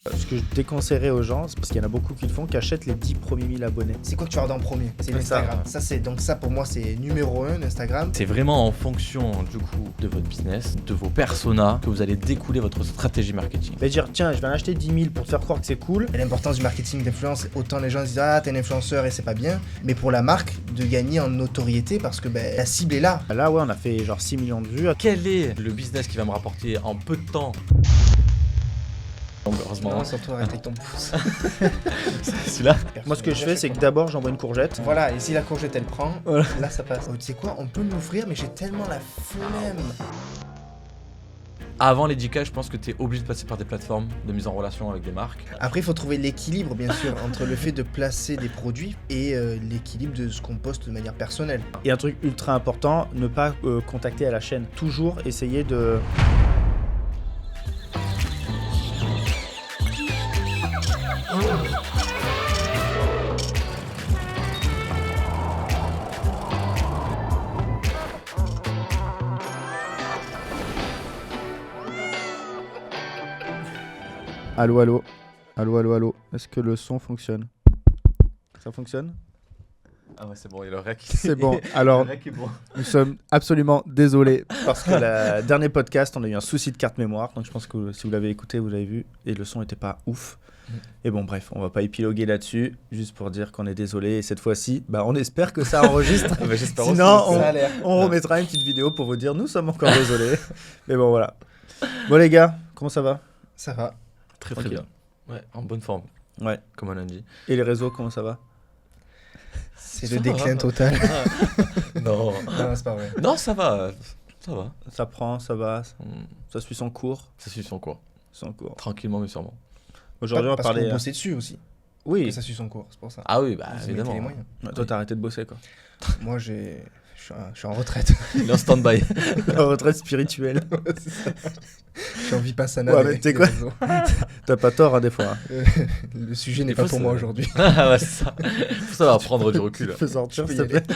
Ce que je déconseillerais aux gens, c'est parce qu'il y en a beaucoup qui le font, qui achètent les 10 premiers 1000 abonnés. C'est quoi que tu regardes en premier? C'est l'Instagram. Ça pour moi c'est numéro 1 l'Instagram. C'est vraiment en fonction du coup de votre business, de vos personas, que vous allez découler votre stratégie marketing. Mais dire tiens, je vais en acheter 10 000 pour te faire croire que c'est cool. Et l'importance du marketing d'influence, autant les gens disent ah t'es un influenceur et c'est pas bien, mais pour la marque de gagner en notoriété parce que la cible est là. Là ouais, on a fait genre 6 millions de vues. Quel est le business qui va me rapporter en peu de temps? Donc heureusement, Non, surtout arrête avec ton pouce. celui-là. Moi ce que je fais, c'est que d'abord j'envoie une courgette. Voilà, et si la courgette elle prend, Voilà. là ça passe. Oh, tu sais quoi, on peut m'offrir, mais j'ai tellement la flemme. Avant les 10K, je pense que tu es obligé de passer par des plateformes de mise en relation avec des marques. Après, il faut trouver l'équilibre, bien sûr, entre le fait de placer des produits et l'équilibre de ce qu'on poste de manière personnelle. Et un truc ultra important, ne pas contacter à la chaîne. Toujours essayer de... Allô, allô. Allô, allô, allô. Est-ce que le son fonctionne? Ça fonctionne? Ah ouais, c'est bon, il y a le rec. C'est bon. Alors, Le rec est bon. nous sommes absolument désolés parce que le dernier podcast, on a eu un souci de carte mémoire. Donc, je pense que si vous l'avez écouté, vous l'avez vu. Et le son n'était pas ouf. Et bon, bref, on va pas épiloguer là-dessus. Juste pour dire qu'on est désolé. Et cette fois-ci, on espère que ça enregistre. J'espère Sinon, aussi. Ça a l'air. on remettra une petite vidéo pour vous dire nous sommes encore désolés. Mais bon, voilà. Bon, les gars, comment ça va? Ça va. Très très Tranquille. bien. Ouais, en bonne forme, Ouais. comme on a dit. Et les réseaux, comment ça va? C'est Ça le va. déclin total. Non. Non, c'est pas vrai. Non, ça va. Ça va. Ça prend, ça va, Hmm, ça suit son cours. Ça suit son cours. Son cours. Tranquillement mais sûrement. Aujourd'hui, on va Parce qu'on parler. bossait dessus aussi. Oui, Que ça suit son cours, c'est pour ça. Ah oui, bah Vous y mettez évidemment. les moyens. toi, t'as arrêté de bosser, quoi. Moi, je suis en retraite. Il est en stand-by. La retraite spirituelle. C'est ça. Je suis en vipassana. Ouais, mais tu sais quoi T'as pas tort, hein, des fois. Le sujet n'est Il pas faut pour se- moi aujourd'hui. Ah ouais, c'est ça. Faut savoir prendre du recul. Fais sortir, Tu s'il peux te y plaît.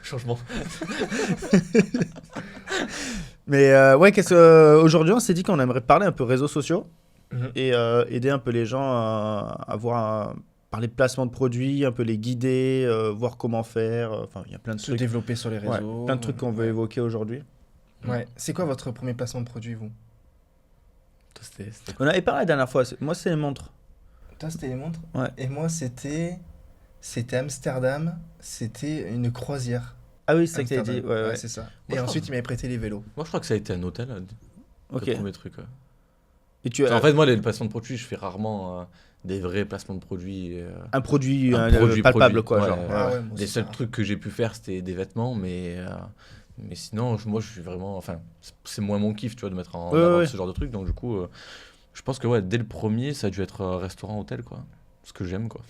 Changement. Mais ouais, aujourd'hui, on s'est dit qu'on aimerait parler un peu réseaux sociaux et aider un peu les gens à parler de placement de produits, un peu les guider, voir comment faire. Enfin, il y a plein de Se trucs. développer sur les Ouais, réseaux. plein de trucs qu'on veut évoquer aujourd'hui. Ouais. C'est quoi votre premier placement de produit, vous? C'était On avait parlé la dernière fois. Moi, c'est les montres. Toi, c'était les montres? Ouais. Et moi, c'était Amsterdam. C'était une croisière. Ah oui, c'est ça que t'avais dit. Amsterdam. Ouais. C'est ça. je Et crois. ensuite, il m'avait prêté les vélos. Moi, je crois que ça a été un hôtel, Ok. le premier truc. Ouais. Et tu En fait, moi, les placements de produits, je fais rarement des vrais placements de produits. un produit, Un palpable, produit, quoi. ouais, Genre. ouais. Ah ouais, moi Les aussi, seuls ça. trucs que j'ai pu faire, c'était des vêtements, mais sinon, moi, je suis vraiment. Enfin, c'est moins mon kiff, tu vois, de mettre en Ouais, avant ouais. ce genre de trucs. Donc, du coup, je pense que ouais, dès le premier, ça a dû être restaurant-hôtel, quoi. Ce que j'aime, quoi.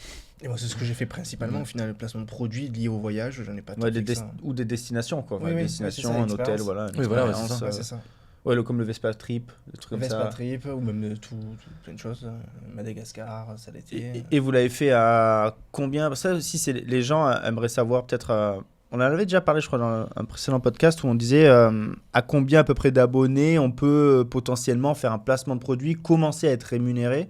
Et moi, c'est ce que j'ai fait principalement. Au final, le placement de produits lié au voyage, j'en ai pas tant Ouais, fait que ça. ou des destinations, quoi. Oui, Enfin, oui, destination, ouais, c'est ça, un hôtel, expérience. voilà. Une Oui, voilà, ouais, expérience, c'est ça. Ouais, c'est ça. Ouais, comme le Vespa Trip, des trucs comme Vespa ça. Trip, ou même plein de choses. Madagascar, ça l'était. Et vous l'avez fait à combien? Ça aussi, les gens aimeraient savoir peut-être. On en avait déjà parlé, je crois, dans un précédent podcast où on disait à combien à peu près d'abonnés on peut potentiellement faire un placement de produit, commencer à être rémunéré.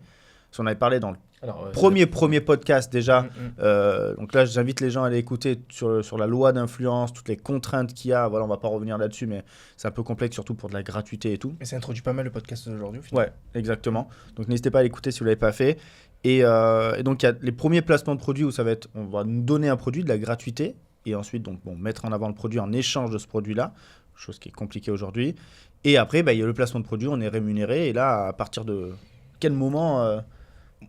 Parce qu'on avait parlé dans le Alors, premier podcast déjà. Mm. Donc là, j'invite les gens à aller écouter sur la loi d'influence, toutes les contraintes qu'il y a. Voilà, on va pas revenir là-dessus, mais c'est un peu complexe, surtout pour de la gratuité et tout. Mais ça introduit pas mal le podcast d'aujourd'hui, au final. Ouais, exactement. Donc n'hésitez pas à l'écouter si vous l'avez pas fait. Et donc il y a les premiers placements de produits où ça va être, on va nous donner un produit de la gratuité et ensuite donc mettre en avant le produit en échange de ce produit-là, chose qui est compliquée aujourd'hui. Et après, il y a le placement de produit, on est rémunéré. Et là, à partir de quel moment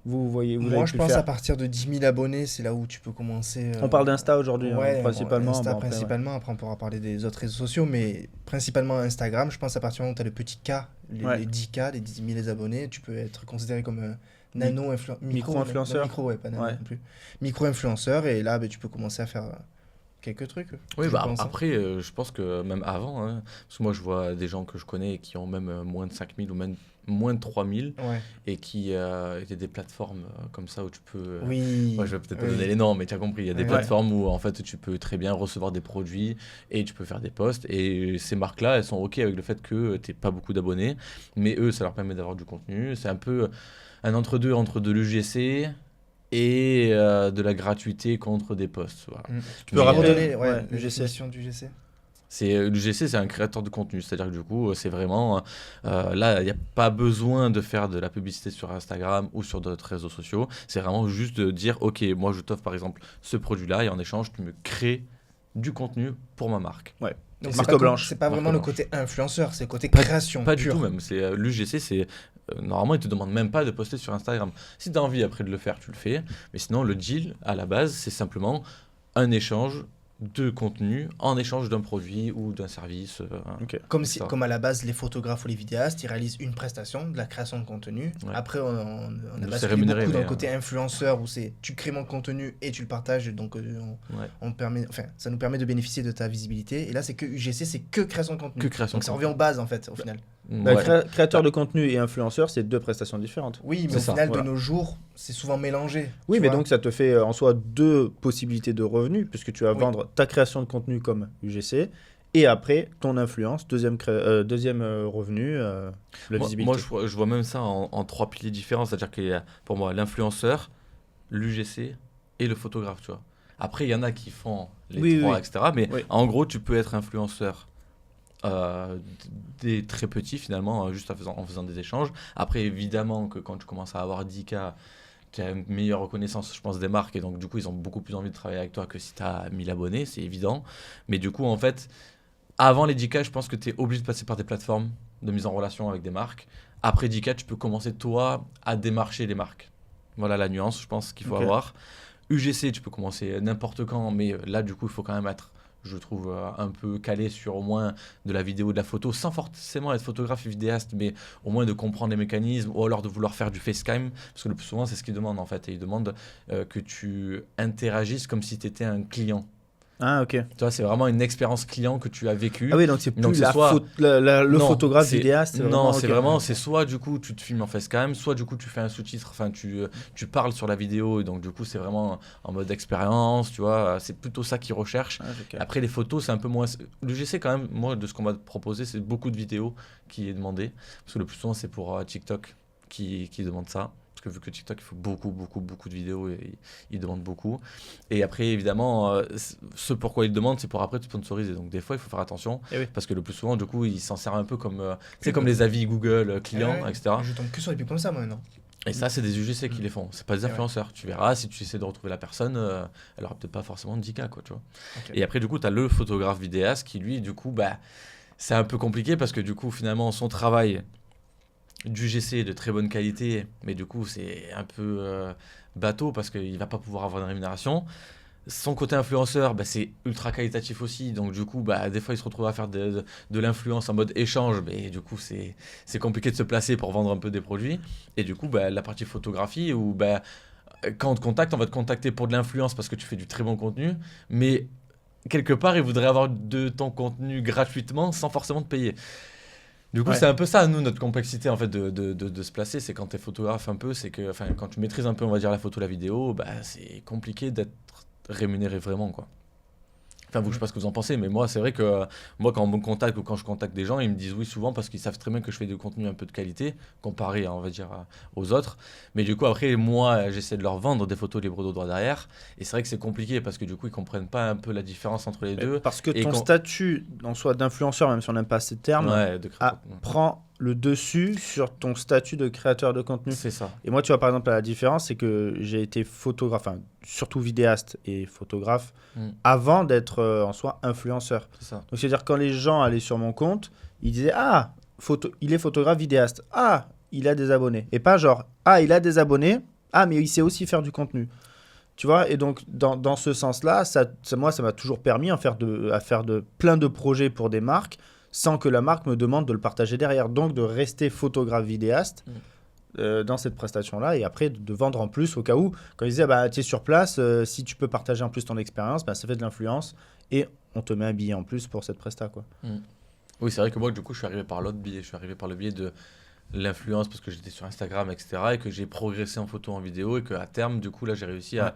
vous voyez vous Moi, avez je pu le pense faire à partir de 10 000 abonnés, c'est là où tu peux commencer. On parle d'Insta aujourd'hui, Ouais, principalement. Insta Bon, après, ouais. principalement. Après, on pourra parler des autres réseaux sociaux, mais principalement Instagram. Je pense à partir du moment où tu as le petit K, les 10K, les 10 000 abonnés, tu peux être considéré comme micro-influenceur. Micro, ouais, pas nano Ouais. non plus. Micro-influenceur, et là, tu peux commencer à faire quelques trucs. Oui, je pense, hein. après, je pense que même avant, hein, parce que moi je vois des gens que je connais qui ont même moins de 5000 ou même moins de 3000 Ouais. et qui étaient des plateformes comme ça où tu peux. Oui. Ouais, je vais peut-être pas oui. donner les noms, mais tu as compris. Il y a des Ouais. plateformes où en fait tu peux très bien recevoir des produits et tu peux faire des posts. Et ces marques-là, elles sont OK avec le fait que tu n'aies pas beaucoup d'abonnés, mais eux, ça leur permet d'avoir du contenu. C'est un peu un entre-deux entre de l'UGC et de la gratuité contre des posts. Voilà. Tu peux Mais, rappeler Ouais, la l'UGC. définition du GC. l'UGC, c'est un créateur de contenu, c'est-à-dire que du coup, c'est vraiment là, il n'y a pas besoin de faire de la publicité sur Instagram ou sur d'autres réseaux sociaux. C'est vraiment juste de dire, ok, moi je t'offre par exemple ce produit-là et en échange, tu me crées du contenu pour ma marque. Ouais. Donc Marque c'est pas, blanche. c'est pas Marque vraiment le blanche. côté influenceur, c'est le côté Pas- création. Pas du pure. tout même. C'est l'UGC, c'est normalement, ils te demandent même pas de poster sur Instagram. Si tu as envie après de le faire, tu le fais. Mais sinon, le deal à la base, c'est simplement un échange de contenu en échange d'un produit ou d'un service. Ok. Comme, c'est ça. comme à la base, les photographes ou les vidéastes, ils réalisent une prestation, de la création de contenu. Ouais. Après, on a C'est basculé rémunéré, beaucoup dans mais, le côté influenceur où c'est tu crées mon contenu et tu le partages. Donc, Ouais. ça nous permet de bénéficier de ta visibilité. Et là, c'est que UGC, c'est que création de contenu. Que création Donc, de ça revient aux bases, en fait, au final. Bah, Ouais. créateur de contenu et influenceur, c'est deux prestations différentes. Oui, mais C'est au ça, final, voilà. de nos jours, c'est souvent mélangé. Oui, tu mais vois. donc ça te fait en soi deux possibilités de revenus, puisque tu vas Oui. vendre ta création de contenu comme UGC, et après ton influence, deuxième revenu, la visibilité. Moi, je vois même ça en trois piliers différents. C'est-à-dire qu'il y a pour moi l'influenceur, l'UGC et le photographe. Tu vois. Après, il y en a qui font les Oui, trois, oui. etc. Mais Oui. en gros, tu peux être influenceur des très petits finalement, juste en faisant des échanges. Après, évidemment que quand tu commences à avoir 10K, tu as une meilleure reconnaissance, je pense, des marques. Et donc, du coup, ils ont beaucoup plus envie de travailler avec toi que si tu as 1000 abonnés, c'est évident. Mais du coup, en fait, avant les 10K, je pense que tu es obligé de passer par des plateformes de mise en relation avec des marques. Après 10K, tu peux commencer, toi, à démarcher les marques. Voilà la nuance, je pense, qu'il faut Ok. avoir. UGC, tu peux commencer n'importe quand, mais là, du coup, il faut quand même être, je trouve, un peu calé sur au moins de la vidéo, de la photo, sans forcément être photographe et vidéaste, mais au moins de comprendre les mécanismes, ou alors de vouloir faire du facecam, parce que le plus souvent, c'est ce qu'ils demandent, en fait. Et ils demandent que tu interagisses comme si tu étais un client. Ah, ok. Tu vois, c'est vraiment une expérience client que tu as vécue. Ah oui, donc c'est plus Donc, c'est la soit- le Non, photographe c'est- vidéaste. Non, c'est ok. vraiment, c'est soit du coup tu te filmes en facecam, soit du coup tu fais un sous-titre, enfin tu parles sur la vidéo, et donc du coup c'est vraiment en mode expérience, tu vois, c'est plutôt ça qu'ils recherchent. Ah, ok. Après les photos, c'est un peu moins. L'UGC quand même, moi de ce qu'on m'a proposé, c'est beaucoup de vidéos qui est demandé, parce que le plus souvent c'est pour TikTok qui demande ça. Parce que vu que TikTok, il faut beaucoup de vidéos et ils demandent beaucoup. Et après, évidemment, ce pourquoi ils demandent, c'est pour après te sponsoriser. Donc des fois, il faut faire attention, Eh oui. parce que le plus souvent, du coup, ils s'en servent un peu comme, tu sais, comme les avis Google clients, Ouais. etc. Je tombe que sur des pubs comme ça, moi, maintenant. Et ça, c'est des UGC qui les font. C'est pas des Ouais. influenceurs. Tu verras, si tu essaies de retrouver la personne, elle aura peut-être pas forcément 10K, quoi, tu vois. Ok. Et après, du coup, tu as le photographe vidéaste qui, lui, du coup, bah, c'est un peu compliqué parce que, du coup, finalement, son travail d'UGC est de très bonne qualité, mais du coup, c'est un peu bateau parce qu'il va pas pouvoir avoir une rémunération. Son côté influenceur, bah, c'est ultra qualitatif aussi, donc du coup, bah, des fois, il se retrouve à faire de l'influence en mode échange, mais du coup, c'est compliqué de se placer pour vendre un peu des produits. Et du coup, bah, la partie photographie, où bah, quand on te contacte, on va te contacter pour de l'influence parce que tu fais du très bon contenu, mais quelque part, ils voudraient avoir de ton contenu gratuitement sans forcément te payer. Du coup, Ouais. c'est un peu ça, nous, notre complexité en fait de se placer, c'est quand tu es photographe un peu, c'est que enfin, quand tu maîtrises un peu, on va dire, la photo, la vidéo, bah, c'est compliqué d'être rémunéré vraiment, quoi. Enfin, vous, je sais pas ce que vous en pensez, mais moi, c'est vrai que moi, quand on me contacte ou quand je contacte des gens, ils me disent oui souvent parce qu'ils savent très bien que je fais du contenu un peu de qualité, comparé, on va dire, aux autres. Mais du coup, après, moi, j'essaie de leur vendre des photos libres de droit derrière. Et c'est vrai que c'est compliqué parce que du coup, ils comprennent pas un peu la différence entre les deux. Parce que Et ton quand- statut, en soi d'influenceur, même si on n'aime pas ces termes, Ouais, de créer- prend le dessus sur ton statut de créateur de contenu. C'est ça. Et moi, tu vois, par exemple, la différence, c'est que j'ai été photographe, enfin, surtout vidéaste et photographe, avant d'être en soi influenceur. C'est ça. Donc, c'est-à-dire, quand les gens allaient sur mon compte, ils disaient ah, il est photographe vidéaste. Ah, il a des abonnés. Et pas genre, ah, il a des abonnés. Ah, mais il sait aussi faire du contenu. Tu vois, et donc, dans ce sens-là, moi, ça m'a toujours permis à faire plein de projets pour des marques sans que la marque me demande de le partager derrière. Donc, de rester photographe vidéaste dans cette prestation-là et après de vendre en plus au cas où, quand ils disaient tu es sur place, si tu peux partager en plus ton expérience, ça fait de l'influence et on te met un billet en plus pour cette presta, quoi. Oui, c'est vrai que moi, du coup, je suis arrivé par l'autre biais. Je suis arrivé par le biais de l'influence parce que j'étais sur Instagram, etc. Et que j'ai progressé en photo, en vidéo. Et qu'à terme, du coup, là, j'ai réussi à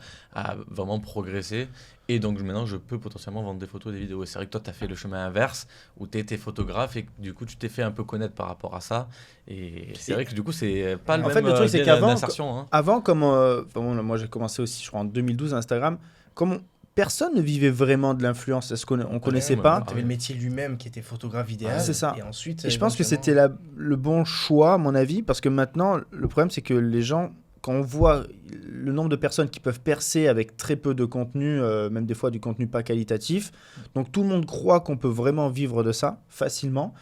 vraiment progresser. Et donc, maintenant, je peux potentiellement vendre des photos, des vidéos. Et c'est vrai que toi, tu as fait le chemin inverse où tu étais photographe et que, du coup, tu t'es fait un peu connaître par rapport à ça. Et c'est vrai que, du coup, c'est pas le En même fait, le truc, c'est biais qu'avant, d'insertion. Hein. avant comme moi j'ai commencé aussi, je crois, en 2012 Instagram, comme personne ne vivait vraiment de l'influence, est-ce qu'on connaissait pas. Tu avais le métier lui-même qui était photographe vidéaste. C'est ça. Et ensuite, Et je pense que c'était le bon choix, à mon avis, parce que maintenant, le problème, c'est que les gens, quand on voit le nombre de personnes qui peuvent percer avec très peu de contenu, même des fois du contenu pas qualitatif, donc tout le monde croit qu'on peut vraiment vivre de ça facilement.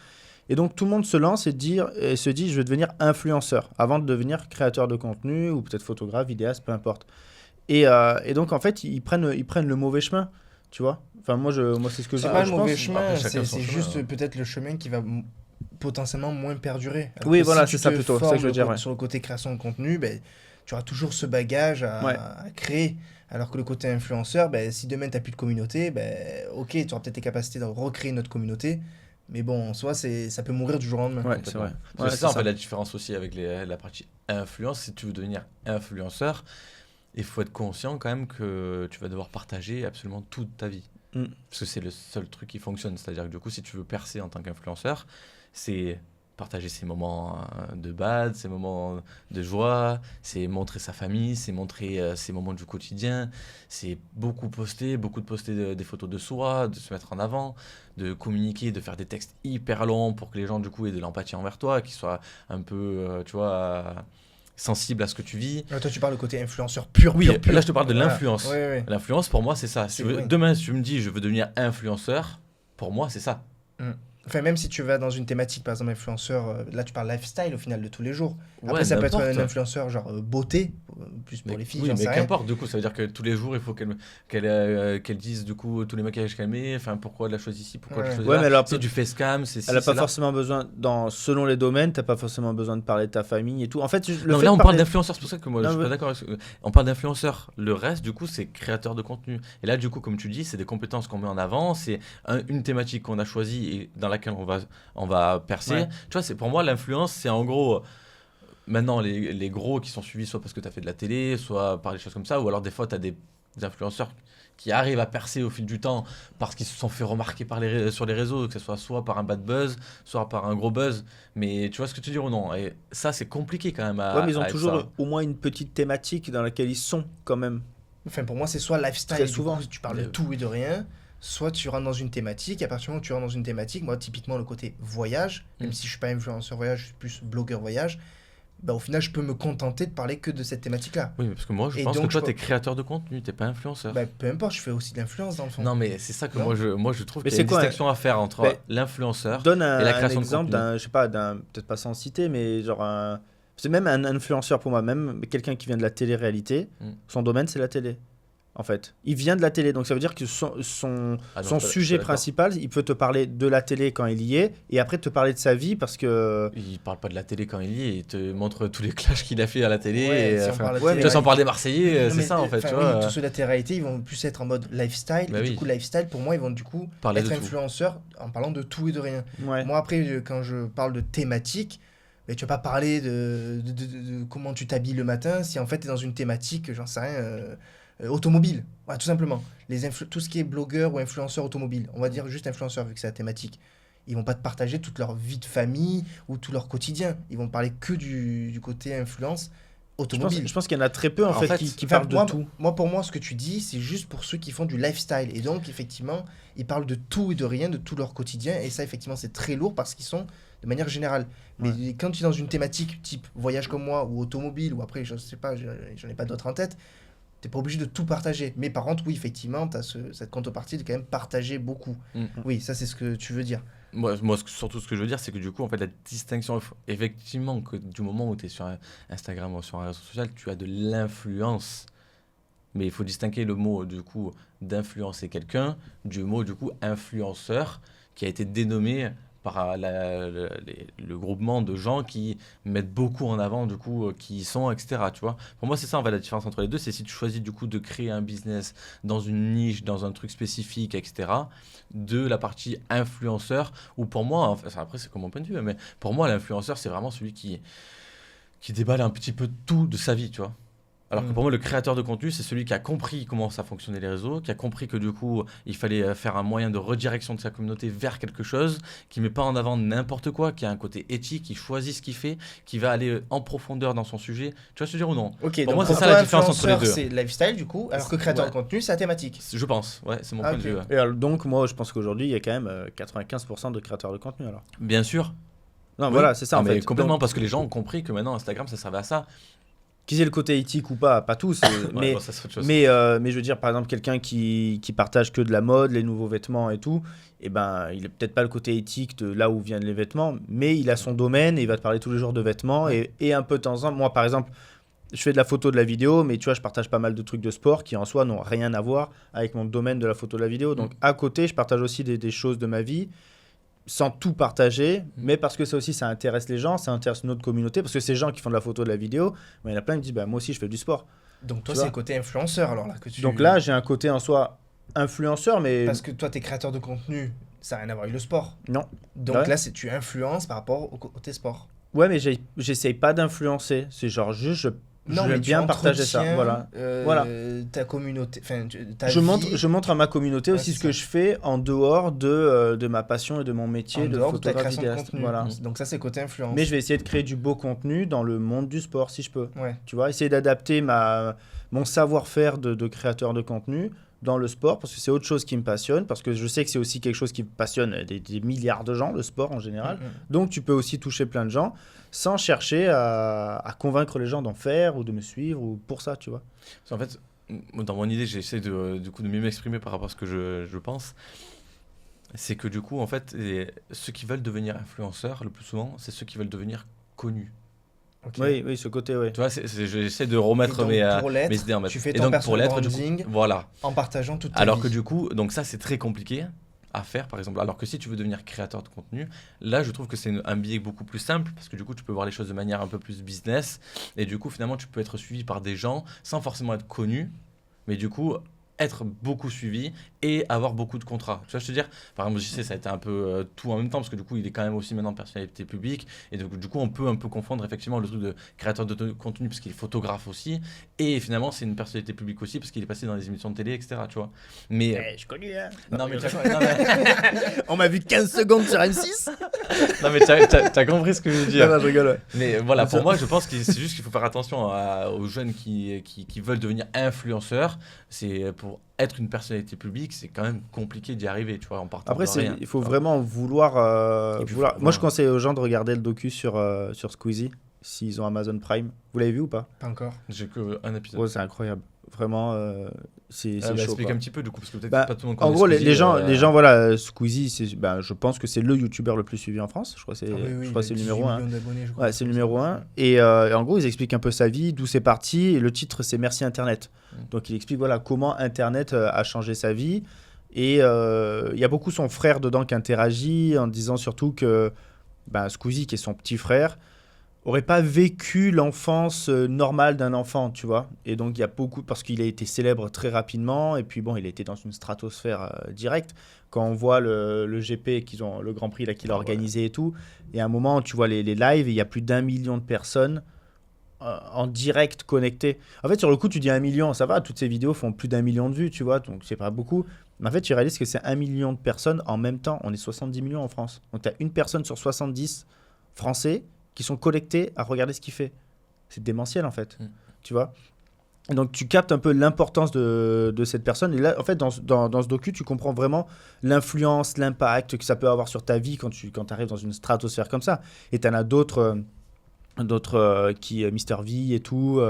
Et donc tout le monde se lance et se dit je vais devenir influenceur avant de devenir créateur de contenu ou peut-être photographe, vidéaste, peu importe. Et donc en fait ils prennent le mauvais chemin, tu vois. Enfin moi c'est ce que c'est je pas je le mauvais pense. chemin, Après, c'est juste peut-être le chemin qui va potentiellement moins perdurer. Alors Oui que voilà, si c'est tu ça te plutôt, c'est ça formes que je veux dire. Ouais. sur le côté création de contenu, tu auras toujours ce bagage à créer. Alors que le côté influenceur, si demain tu n'as plus de communauté, ok, tu auras peut-être les capacités de recréer notre communauté. Mais bon, en soi, ça peut mourir du jour au lendemain. Ouais, c'est vrai. C'est ça, en fait, la différence aussi avec la partie influence. Si tu veux devenir influenceur, il faut être conscient quand même que tu vas devoir partager absolument toute ta vie. Parce que c'est le seul truc qui fonctionne. C'est-à-dire que du coup, si tu veux percer en tant qu'influenceur, c'est partager ses moments de bad, ses moments de joie, c'est montrer sa famille, c'est montrer ses moments du quotidien, c'est beaucoup de poster des photos de soi, de se mettre en avant, de communiquer, de faire des textes hyper longs pour que les gens du coup aient de l'empathie envers toi, qu'ils soient un peu, tu vois, sensibles à ce que tu vis. Toi, tu parles de côté influenceur pur. Oui, pur. là je te parle de l'influence. Ouais. L'influence pour moi c'est ça. Demain si tu me dis je veux devenir influenceur, pour moi c'est ça. Enfin, même si tu vas dans une thématique, par exemple, influenceur, là tu parles lifestyle au final de tous les jours. Après, ça peut être un influenceur genre beauté, plus pour les filles. Oui, mais qu'importe, du coup, ça veut dire que tous les jours il faut qu'elle dise du coup tous les maquillages qu'elle met, enfin pourquoi elle l'a choisi ici, pourquoi elle l'a choisi là. Mais alors, c'est du facecam, c'est elle n'a pas forcément besoin, selon les domaines, tu n'as pas forcément besoin de parler de ta famille et tout. En fait, là on parle d'influenceur, c'est pour ça que moi je suis pas d'accord avec on parle d'influenceur. Le reste, du coup, c'est créateur de contenu. Et là, du coup, comme tu dis, c'est des compétences qu'on met en avant, c'est une thématique qu'on a choisie et dans laquelle on va percer. Ouais. Tu vois, pour moi, l'influence, c'est en gros, maintenant, les gros qui sont suivis soit parce que tu as fait de la télé, soit par des choses comme ça, ou alors des fois, tu as des influenceurs qui arrivent à percer au fil du temps parce qu'ils se sont fait remarquer sur les réseaux, que ce soit par un bad buzz, soit par un gros buzz. Mais tu vois ce que tu veux dire ou non? Et ça, c'est compliqué quand même à. Ouais, mais ils ont toujours au moins une petite thématique dans laquelle ils sont quand même. Enfin, pour moi, c'est soit lifestyle, très souvent. Tu parles de tout et de rien. Soit tu rentres dans une thématique, et à partir du moment où tu rentres dans une thématique, moi typiquement le côté voyage, même si je suis pas influenceur voyage, je suis plus blogueur voyage, au final je peux me contenter de parler que de cette thématique-là. Oui, mais parce que moi je pense que toi tu es créateur de contenu, tu n'es pas influenceur. Peu importe, je fais aussi de l'influence dans le fond. Non, mais c'est ça que moi je trouve qu'il y a une distinction à faire entre l'influenceur et la création de contenu. Donne un exemple je sais pas, peut-être pas sans citer, mais genre c'est même un influenceur pour moi, même quelqu'un qui vient de la télé-réalité, son domaine c'est la télé. En fait, il vient de la télé, donc ça veut dire que son sujet principal, il peut te parler de la télé quand il y est, et après te parler de sa vie parce que. Il parle pas de la télé quand il y est, il te montre tous les clashs qu'il a fait à la télé. Ouais, si on parle des Marseillais, c'est ça en fait. Tu vois, tous ceux de la télé-réalité, ils vont plus être en mode lifestyle. Et du coup, lifestyle, pour moi, ils vont du coup être influenceurs en parlant de tout et de rien. Ouais. Moi, après, quand je parle de thématique, mais tu vas pas parler de comment tu t'habilles le matin si en fait tu es dans une thématique, j'en sais rien. Automobile, ouais, tout simplement. Tout ce qui est blogueur ou influenceur automobile, on va dire juste influenceur vu que c'est la thématique. Ils vont pas te partager toute leur vie de famille ou tout leur quotidien. Ils vont parler que du côté influence automobile. Je pense qu'il y en a très peu en fait qui parlent de tout. Pour moi, ce que tu dis, c'est juste pour ceux qui font du lifestyle. Et donc, effectivement, ils parlent de tout et de rien, de tout leur quotidien. Et ça, effectivement, c'est très lourd parce qu'ils sont de manière générale. Mais quand tu es dans une thématique type voyage comme moi ou automobile, ou après, je sais pas, j'en ai pas d'autres en tête, t'es pas obligé de tout partager. Mais par contre, oui, effectivement, tu as cette contrepartie de quand même partager beaucoup. Oui, ça, c'est ce que tu veux dire. Moi, surtout, ce que je veux dire, c'est que du coup, en fait, la distinction, effectivement, que du moment où tu es sur Instagram ou sur un réseau social, tu as de l'influence. Mais il faut distinguer le mot, du coup, d'influencer quelqu'un du mot, du coup, influenceur, qui a été dénommé par le groupement de gens qui mettent beaucoup en avant du coup qui ils sont, etc. Tu vois. Pour moi, c'est ça en fait la différence entre les deux, c'est si tu choisis du coup de créer un business dans une niche, dans un truc spécifique, etc. De la partie influenceur, ou pour moi, enfin, après c'est comme mon point de vue, mais pour moi l'influenceur c'est vraiment celui qui déballe un petit peu tout de sa vie, tu vois. Alors que pour moi, le créateur de contenu, c'est celui qui a compris comment ça fonctionnait les réseaux, qui a compris que du coup, il fallait faire un moyen de redirection de sa communauté vers quelque chose, qui met pas en avant n'importe quoi, qui a un côté éthique, qui choisit ce qu'il fait, qui va aller en profondeur dans son sujet. Tu vois ce que je veux dire ou non? Ok, Pour donc moi, c'est pour ça toi, la différence entre les influenceur, deux. c'est lifestyle du coup, alors que créateur Ouais. de contenu, c'est la thématique. Je pense, ouais, c'est mon Ah, point ok. de vue. Ouais. Et alors, donc, moi, je pense qu'aujourd'hui, il y a quand même 95% de créateurs de contenu, alors. Bien sûr. Non, Oui. voilà, c'est ça, Ah, en mais fait. complètement, Donc, parce que les gens ont compris que maintenant, Instagram, ça servait à ça. qu'ils aient le côté éthique ou pas tous, Ouais, mais, bon, ça, c'est autre chose. mais je veux dire, par exemple, quelqu'un qui partage que de la mode, les nouveaux vêtements et tout, et ben, il a peut-être pas le côté éthique de là où viennent les vêtements, mais il a son domaine et il va te parler tous les jours de vêtements, Ouais. et un peu de temps en temps, moi, par exemple, je fais de la photo, de la vidéo, mais tu vois, je partage pas mal de trucs de sport qui en soi n'ont rien à voir avec mon domaine de la photo, de la vidéo. Donc, à côté, je partage aussi des choses de ma vie sans tout partager, mais parce que ça aussi, ça intéresse les gens, ça intéresse notre communauté, parce que ces gens qui font de la photo, de la vidéo, ben, il y en a plein qui me disent, bah, moi aussi, je fais du sport. Donc toi, Tu c'est vois. le côté influenceur alors là que tu. Donc là, j'ai un côté en soi influenceur, mais Parce que toi, t'es créateur de contenu, ça n'a rien à voir avec le sport. non. Donc Ouais. là, tu influences par rapport au côté sport. Ouais, mais j'essaye pas d'influencer. C'est genre juste, Non, j'aime mais bien partager ça. Voilà. Voilà. Ta communauté, enfin, ta Je vie montre à ma communauté Ouais, aussi c'est ce que ça. je fais en dehors de ma passion et de mon métier en de dehors de ta photographe création de vidéaste. contenu. Voilà. Donc ça, c'est côté influence. Mais je vais essayer de créer du beau contenu dans le monde du sport si je peux. Ouais. Tu vois, essayer d'adapter mon savoir-faire de créateur de contenu dans le sport parce que c'est autre chose qui me passionne, parce que je sais que c'est aussi quelque chose qui passionne des milliards de gens, le sport en général. Donc tu peux aussi toucher plein de gens sans chercher à convaincre les gens d'en faire ou de me suivre ou pour ça, tu vois. En fait, dans mon idée, j'essaie du coup de mieux m'exprimer par rapport à ce que je pense. C'est que du coup, en fait, ceux qui veulent devenir influenceurs, le plus souvent, c'est ceux qui veulent devenir connus. Ok. Oui, ce côté, oui. Tu vois, j'essaie de remettre Et donc, pour l'être, mes idées en fait. tu fais Et ton donc, pour personal l'être, du coup, branding voilà. en partageant toute ta Alors vie. que du coup, donc ça, c'est très compliqué à faire, par exemple. Alors que si tu veux devenir créateur de contenu, là, je trouve que c'est un biais beaucoup plus simple parce que du coup, tu peux voir les choses de manière un peu plus business et du coup, finalement, tu peux être suivi par des gens sans forcément être connu, mais du coup, être beaucoup suivi et avoir beaucoup de contrats. Tu vois, je te dire, par exemple, JC, ça a été un peu tout en même temps parce que du coup, il est quand même aussi maintenant personnalité publique et donc, du coup, on peut un peu confondre effectivement le truc de créateur de contenu parce qu'il est photographe aussi et finalement, c'est une personnalité publique aussi parce qu'il est passé dans des émissions de télé, etc. Tu vois. Mais Je connais, hein. non, mais non, mais On m'a vu 15 secondes sur M6. non, mais t'as compris ce que je veux dire. Non, je rigole. Ouais. Mais voilà, Mais pour ça- moi, je pense que c'est juste qu'il faut faire attention aux jeunes qui veulent devenir influenceurs. C'est pour être une personnalité publique, c'est quand même compliqué d'y arriver, tu vois, en partant Après, de rien. il faut Tu vois. vraiment vouloir. Et puis, Moi, voilà. je conseille aux gens de regarder le docu sur Squeezie, s'ils ont Amazon Prime. Vous l'avez vu ou pas? Pas encore. J'ai que un épisode. Oh, c'est incroyable. Vraiment, c'est chaud. Explique quoi. un petit peu, du coup, parce que peut-être Bah, pas tout le monde En connaît gros, les Squeezie, gens, voilà, Squeezie, je pense que c'est le youtubeur le plus suivi en France. Je crois que c'est Ah oui, je crois que c'est le numéro 1. d'abonnés, je crois. Ouais, c'est le numéro 1. Et en gros, ils expliquent un peu sa vie, d'où c'est parti. Et le titre, c'est Merci Internet. Donc, il explique voilà, comment Internet a changé sa vie. Et il y a beaucoup son frère dedans qui interagit en disant surtout que Squeezie, qui est son petit frère, aurait pas vécu l'enfance normale d'un enfant, tu vois. Et donc, il y a beaucoup, parce qu'il a été célèbre très rapidement, et puis bon, il a été dans une stratosphère directe. Quand on voit le GP, le Grand Prix là, qu'il a organisé et tout, et à un moment, tu vois les lives, et il y a plus d'1 million de personnes en direct connectées. En fait, sur le coup, tu dis 1 million, ça va, toutes ces vidéos font plus d'1 million de vues, tu vois, donc c'est pas beaucoup. Mais en fait, tu réalises que c'est 1 million de personnes en même temps. On est 70 millions en France. Donc, tu as une personne sur 70 Français qui sont connectés à regarder ce qu'il fait. C'est démentiel en fait, tu vois. Et donc tu captes un peu l'importance de cette personne. Et là, en fait, dans ce docu, tu comprends vraiment l'influence, l'impact que ça peut avoir sur ta vie quand tu arrives dans une stratosphère comme ça. Et tu en as d'autres qui, Mister V et tout,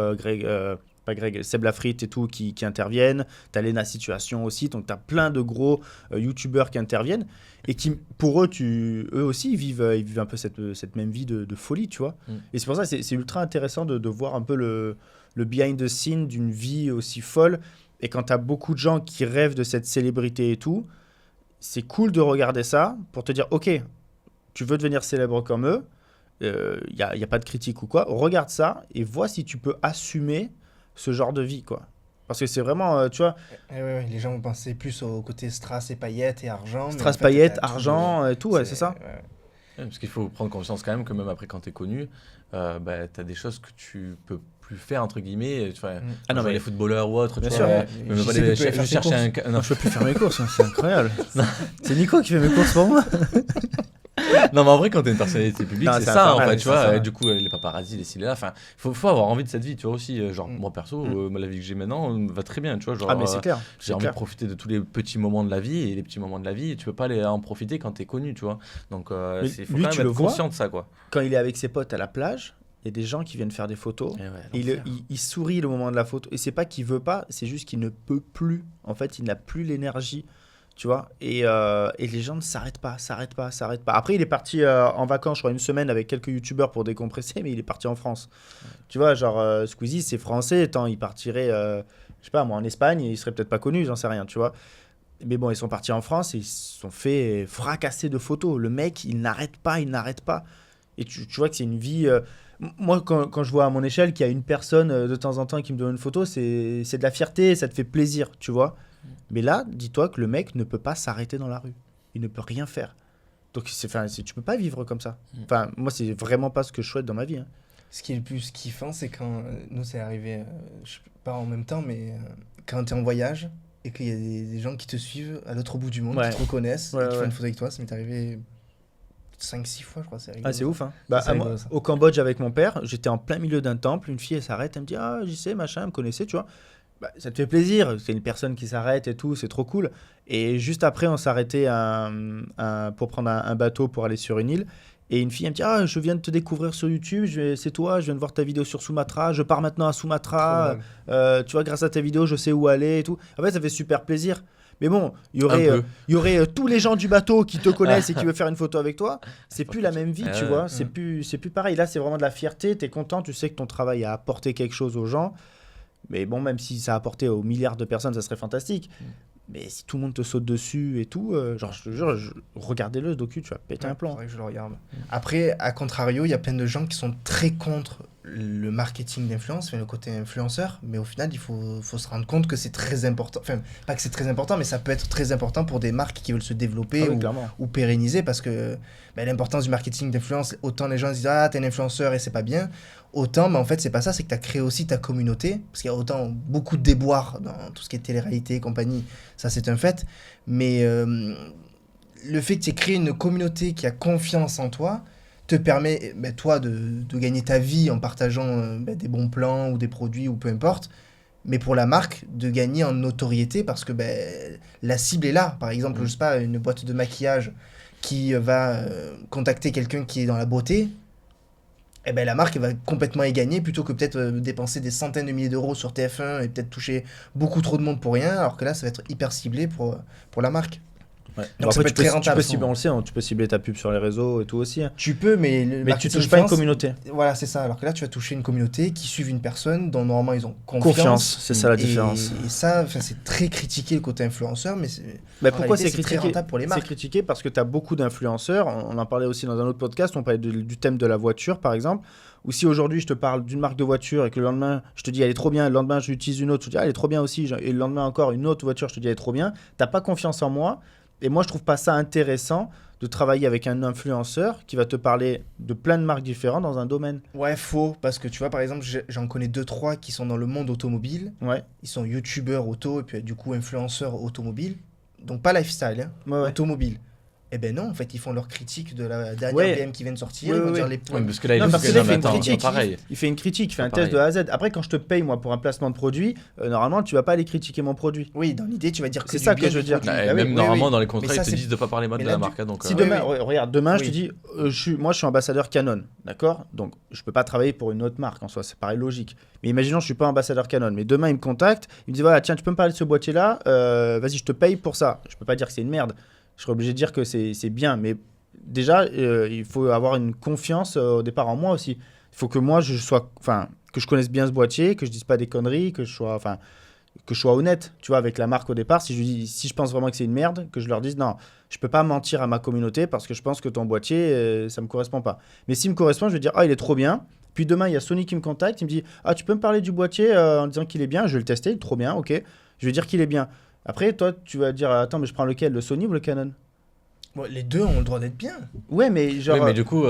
Seb Lafrite et tout, qui interviennent. Tu as Lena Situation aussi. Donc tu as plein de gros youtubeurs qui interviennent. Et qui, pour eux, eux aussi, ils vivent un peu cette même vie de folie, tu vois. Et c'est pour ça que c'est ultra intéressant de voir un peu le behind the scene d'une vie aussi folle. Et quand tu as beaucoup de gens qui rêvent de cette célébrité et tout, c'est cool de regarder ça pour te dire, ok, tu veux devenir célèbre comme eux, y a pas de critique ou quoi, regarde ça et vois si tu peux assumer ce genre de vie, quoi. Parce que c'est vraiment, tu vois, Les gens vont penser plus au côté strass et paillettes et argent. Mais en strass fait, paillettes, t'as tout argent et tout, ouais, c'est ça. ouais. Parce qu'il faut prendre conscience quand même que même après quand t'es connu, bah, t'as des choses que tu peux plus faire entre guillemets. Ah non, mais les footballeurs ou autres, bien tu sûr. vois, Ouais, même je pas sais les- que tu peux faire tes chercher un. Non, Non, je peux plus faire mes courses, hein, c'est incroyable. C'est Nico qui fait mes courses pour moi. non, mais en vrai, quand t'es une personnalité publique, Non, c'est c'est ça en infernal, fait, tu c'est vois. ça. Du coup, les paparazzi, les ci, les là, enfin, faut avoir envie de cette vie, tu vois aussi. Genre, moi perso, la vie que j'ai maintenant va très bien, tu vois. Genre, Ah, mais c'est clair. j'ai C'est envie clair. de profiter de tous les petits moments de la vie et les petits moments de la vie, tu peux pas en profiter quand t'es connu, tu vois. Donc, Mais faut lui, quand tu même le être vois conscient de ça, quoi. Quand il est avec ses potes à la plage, il y a des gens qui viennent faire des photos. Et ouais, Il, l'enfer. il sourit le moment de la photo. Et c'est pas qu'il veut pas, c'est juste qu'il ne peut plus. En fait, il n'a plus l'énergie. Tu vois, et les gens ne s'arrêtent pas. Après, il est parti en vacances, je crois, une semaine avec quelques youtubeurs pour décompresser, mais il est parti en France. Tu vois, genre, Squeezie, c'est français. Tant il partirait, je sais pas, moi, en Espagne, il serait peut-être pas connu, j'en sais rien, tu vois. Mais bon, ils sont partis en France et ils se sont fait fracasser de photos. Le mec, il n'arrête pas. Et tu vois que c'est une vie. Moi, quand je vois à mon échelle qu'il y a une personne de temps en temps qui me donne une photo, c'est de la fierté, ça te fait plaisir, tu vois. Mais là, dis-toi que le mec ne peut pas s'arrêter dans la rue. Il ne peut rien faire. Donc, tu peux pas vivre comme ça. Enfin, moi, c'est vraiment pas ce que je souhaite dans ma vie, hein. Ce qui est le plus kiffant, c'est quand nous, c'est arrivé, je sais pas en même temps, mais quand tu es en voyage et qu'il y a des gens qui te suivent à l'autre bout du monde, Ouais. qui te reconnaissent Ouais, et qui font ouais. une photo avec toi. Ça m'est arrivé 5-6 fois, je crois. C'est rigolo. Ah, c'est ouf, hein. Bah, C'est rigolo, moi, ça. au Cambodge, avec mon père, j'étais en plein milieu d'un temple. Une fille, elle s'arrête, elle me dit: Ah, j'y sais, machin, elle me connaissait, tu vois. Bah, ça te fait plaisir. C'est une personne qui s'arrête et tout, c'est trop cool. Et juste après, on s'arrêtait pour prendre un bateau pour aller sur une île. Et une fille, elle me dit: Ah, je viens de te découvrir sur YouTube, c'est toi, je viens de voir ta vidéo sur Sumatra, je pars maintenant à Sumatra. Trop Tu vois, grâce à ta vidéo, je sais où aller et tout. En fait, ça fait super plaisir. Mais bon, il y Un aurait, peu. tous les gens du bateau qui te connaissent et qui veulent faire une photo avec toi. C'est pas plus la possible. même vie, Ah tu ouais. vois. C'est plus pareil. Là, c'est vraiment de la fierté. Tu es content, tu sais que ton travail a apporté quelque chose aux gens. Mais bon, même si ça a apporté aux milliards de personnes, ça serait fantastique. Mais si tout le monde te saute dessus et tout, genre, je te jure, regardez-le, ce docu, tu vas péter un C'est plan. vrai que je le regarde. Après, à contrario, il y a plein de gens qui sont très contre le marketing d'influence, le côté influenceur, mais au final, il faut se rendre compte que c'est très important. Enfin, pas que c'est très important, mais ça peut être très important pour des marques qui veulent se développer Ah oui, clairement. ou pérenniser, parce que l'importance du marketing d'influence, autant les gens se disent: Ah, t'es un influenceur et c'est pas bien, autant, mais en fait, c'est pas ça, c'est que t'as créé aussi ta communauté, parce qu'il y a autant beaucoup de déboires dans tout ce qui est télé-réalité et compagnie, ça c'est un fait, mais le fait que tu aies créé une communauté qui a confiance en toi te permet, toi, de gagner ta vie en partageant des bons plans ou des produits ou peu importe, mais pour la marque, de gagner en notoriété parce que la cible est là. Par exemple, je sais pas, une boîte de maquillage qui va contacter quelqu'un qui est dans la beauté, la marque elle va complètement y gagner plutôt que peut-être dépenser des centaines de milliers d'euros sur TF1 et peut-être toucher beaucoup trop de monde pour rien, alors que là, ça va être hyper ciblé pour la marque. Ouais. Donc ça peut être très rentable. On le sait, hein, tu peux cibler ta pub sur les réseaux et tout aussi, hein. Tu peux, mais Mais tu touches pas une communauté. Voilà, c'est ça. Alors que là, tu vas toucher une communauté qui suit une personne dont normalement ils ont confiance. C'est ça la différence. Et ça, c'est très critiqué le côté influenceur, mais Pourquoi c'est très critiqué? rentable pour les C'est marques. critiqué parce que tu as beaucoup d'influenceurs. On en parlait aussi dans un autre podcast. On parlait du thème de la voiture, par exemple. Ou si aujourd'hui je te parle d'une marque de voiture et que le lendemain je te dis elle est trop bien, le lendemain j'utilise une autre, je te dis elle est trop bien aussi, et le lendemain encore une autre voiture, je te dis elle est trop bien, t'as pas confiance en moi. Et moi je trouve pas ça intéressant de travailler avec un influenceur qui va te parler de plein de marques différentes dans un domaine. Ouais, faux. Parce que tu vois, par exemple, j'en connais 2-3 qui sont dans le monde automobile. Ouais. Ils sont youtubeurs auto et puis du coup influenceurs automobiles. Donc pas lifestyle, hein, Ouais. automobile. Eh ben non, en fait, ils font leur critique de la dernière Ouais. BM qui vient de sortir. Ouais, ils vont ouais, dire ouais. les points. Ouais, parce que là, Non, il parce faut que que là, il fait une attends, critique. pareil. Il fait une critique, il fait Pas un test de pareil. A à Z. Après, quand je te paye, moi, pour un placement de produit, normalement, tu vas pas aller critiquer mon produit. Oui, dans l'idée, tu vas dire que C'est du ça bien que je veux du dire. produit. Bah, et Ah oui, même oui, normalement, oui. dans les Mais contrats, ça, ils te c'est- disent de pas parler mal Mais de là, la du- marque, hein, donc. Si Oui, demain, oui. regarde, demain, je Oui. te dis, moi, je suis ambassadeur Canon, d'accord? Donc, je peux pas travailler pour une autre marque en soi, ça paraît logique. Mais imaginons, je suis pas ambassadeur Canon, mais demain, il me contacte, il me dit, voilà, tiens, tu peux me parler de ce boîtier-là, vas-y, je te paye pour ça. Je peux pas dire que c'est une merde. Je serais obligé de dire que c'est bien, mais déjà, il faut avoir une confiance au départ en moi aussi. Il faut que moi, que je connaisse bien ce boîtier, que je dise pas des conneries, que je sois, enfin, que je sois honnête, tu vois, avec la marque au départ. Si je pense vraiment que c'est une merde, que je leur dise non, je peux pas mentir à ma communauté parce que je pense que ton boîtier, ça me correspond pas. Mais s'il me correspond, je vais dire il est trop bien. Puis demain, il y a Sony qui me contacte, il me dit tu peux me parler du boîtier en disant qu'il est bien. Je vais le tester, il est trop bien, ok. Je vais dire qu'il est bien. Après, toi, tu vas dire attends, mais je prends lequel, le Sony ou le Canon? Bon, les deux ont le droit d'être bien. Ouais, mais genre. Oui, mais du coup,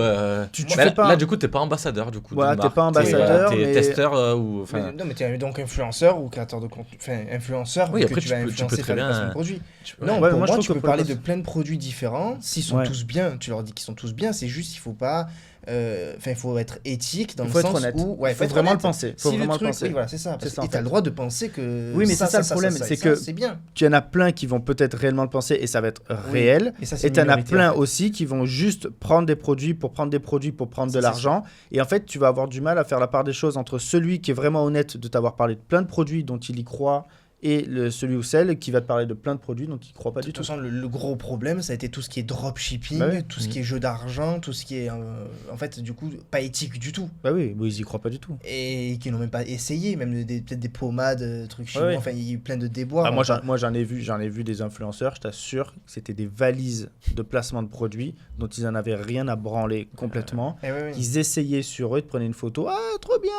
tu bah, fais pas. là, du coup, t'es pas ambassadeur, du coup. Voilà, d'une t'es marque. pas ambassadeur, T'es mais- testeur ou. Enfin, Non, mais t'es donc influenceur ou créateur de contenu. Enfin, influenceur, Oui, vu après, que tu vas tu peux influencer très faire bien, le placement de produit. ouais. Non, Ouais, pour moi, je moi, trouve tu que peux pour le parler de poste- plein de produits différents. S'ils sont Ouais. tous bien, tu leur dis qu'ils sont tous bien. C'est juste, il faut pas. Enfin, il faut être éthique dans Il le faut être sens honnête. où. Ouais, Il faut être vraiment le honnête. penser. Faut Si le vraiment le truc, penser. oui, voilà, c'est ça. C'est ça, en Et t'as fait. le droit de penser que. Oui, mais c'est ça le problème, ça, c'est et ça, que- c'est bien. Tu en as plein qui vont peut-être réellement le penser et ça va être Oui. réel. Et ça, c'est Et une tu en as minorité, plein en fait. aussi qui vont juste prendre des produits pour prendre des produits pour prendre Ça, de c'est l'argent. Et en fait, tu vas avoir du mal à faire la part des choses entre celui qui est vraiment honnête de t'avoir parlé de plein de produits dont il y croit et celui ou celle qui va te parler de plein de produits dont il ne croit pas De du toute tout. façon, le gros problème, ça a été tout ce qui est dropshipping, Bah ouais. tout ce qui est jeu d'argent, tout ce qui est, en fait, du coup, pas éthique du tout. Bah oui, ils y croient pas du tout. Et qui n'ont même pas essayé, même peut-être des pommades, trucs chinois, ouais. enfin, il y a eu plein de déboires. Ah, moi, enfin. j'en ai vu des influenceurs, je t'assure que c'était des valises de placement de produits dont ils en avaient rien à branler complètement. Eh ouais, ouais. Ils essayaient sur eux, ils te prenaient une photo. Ah, trop bien.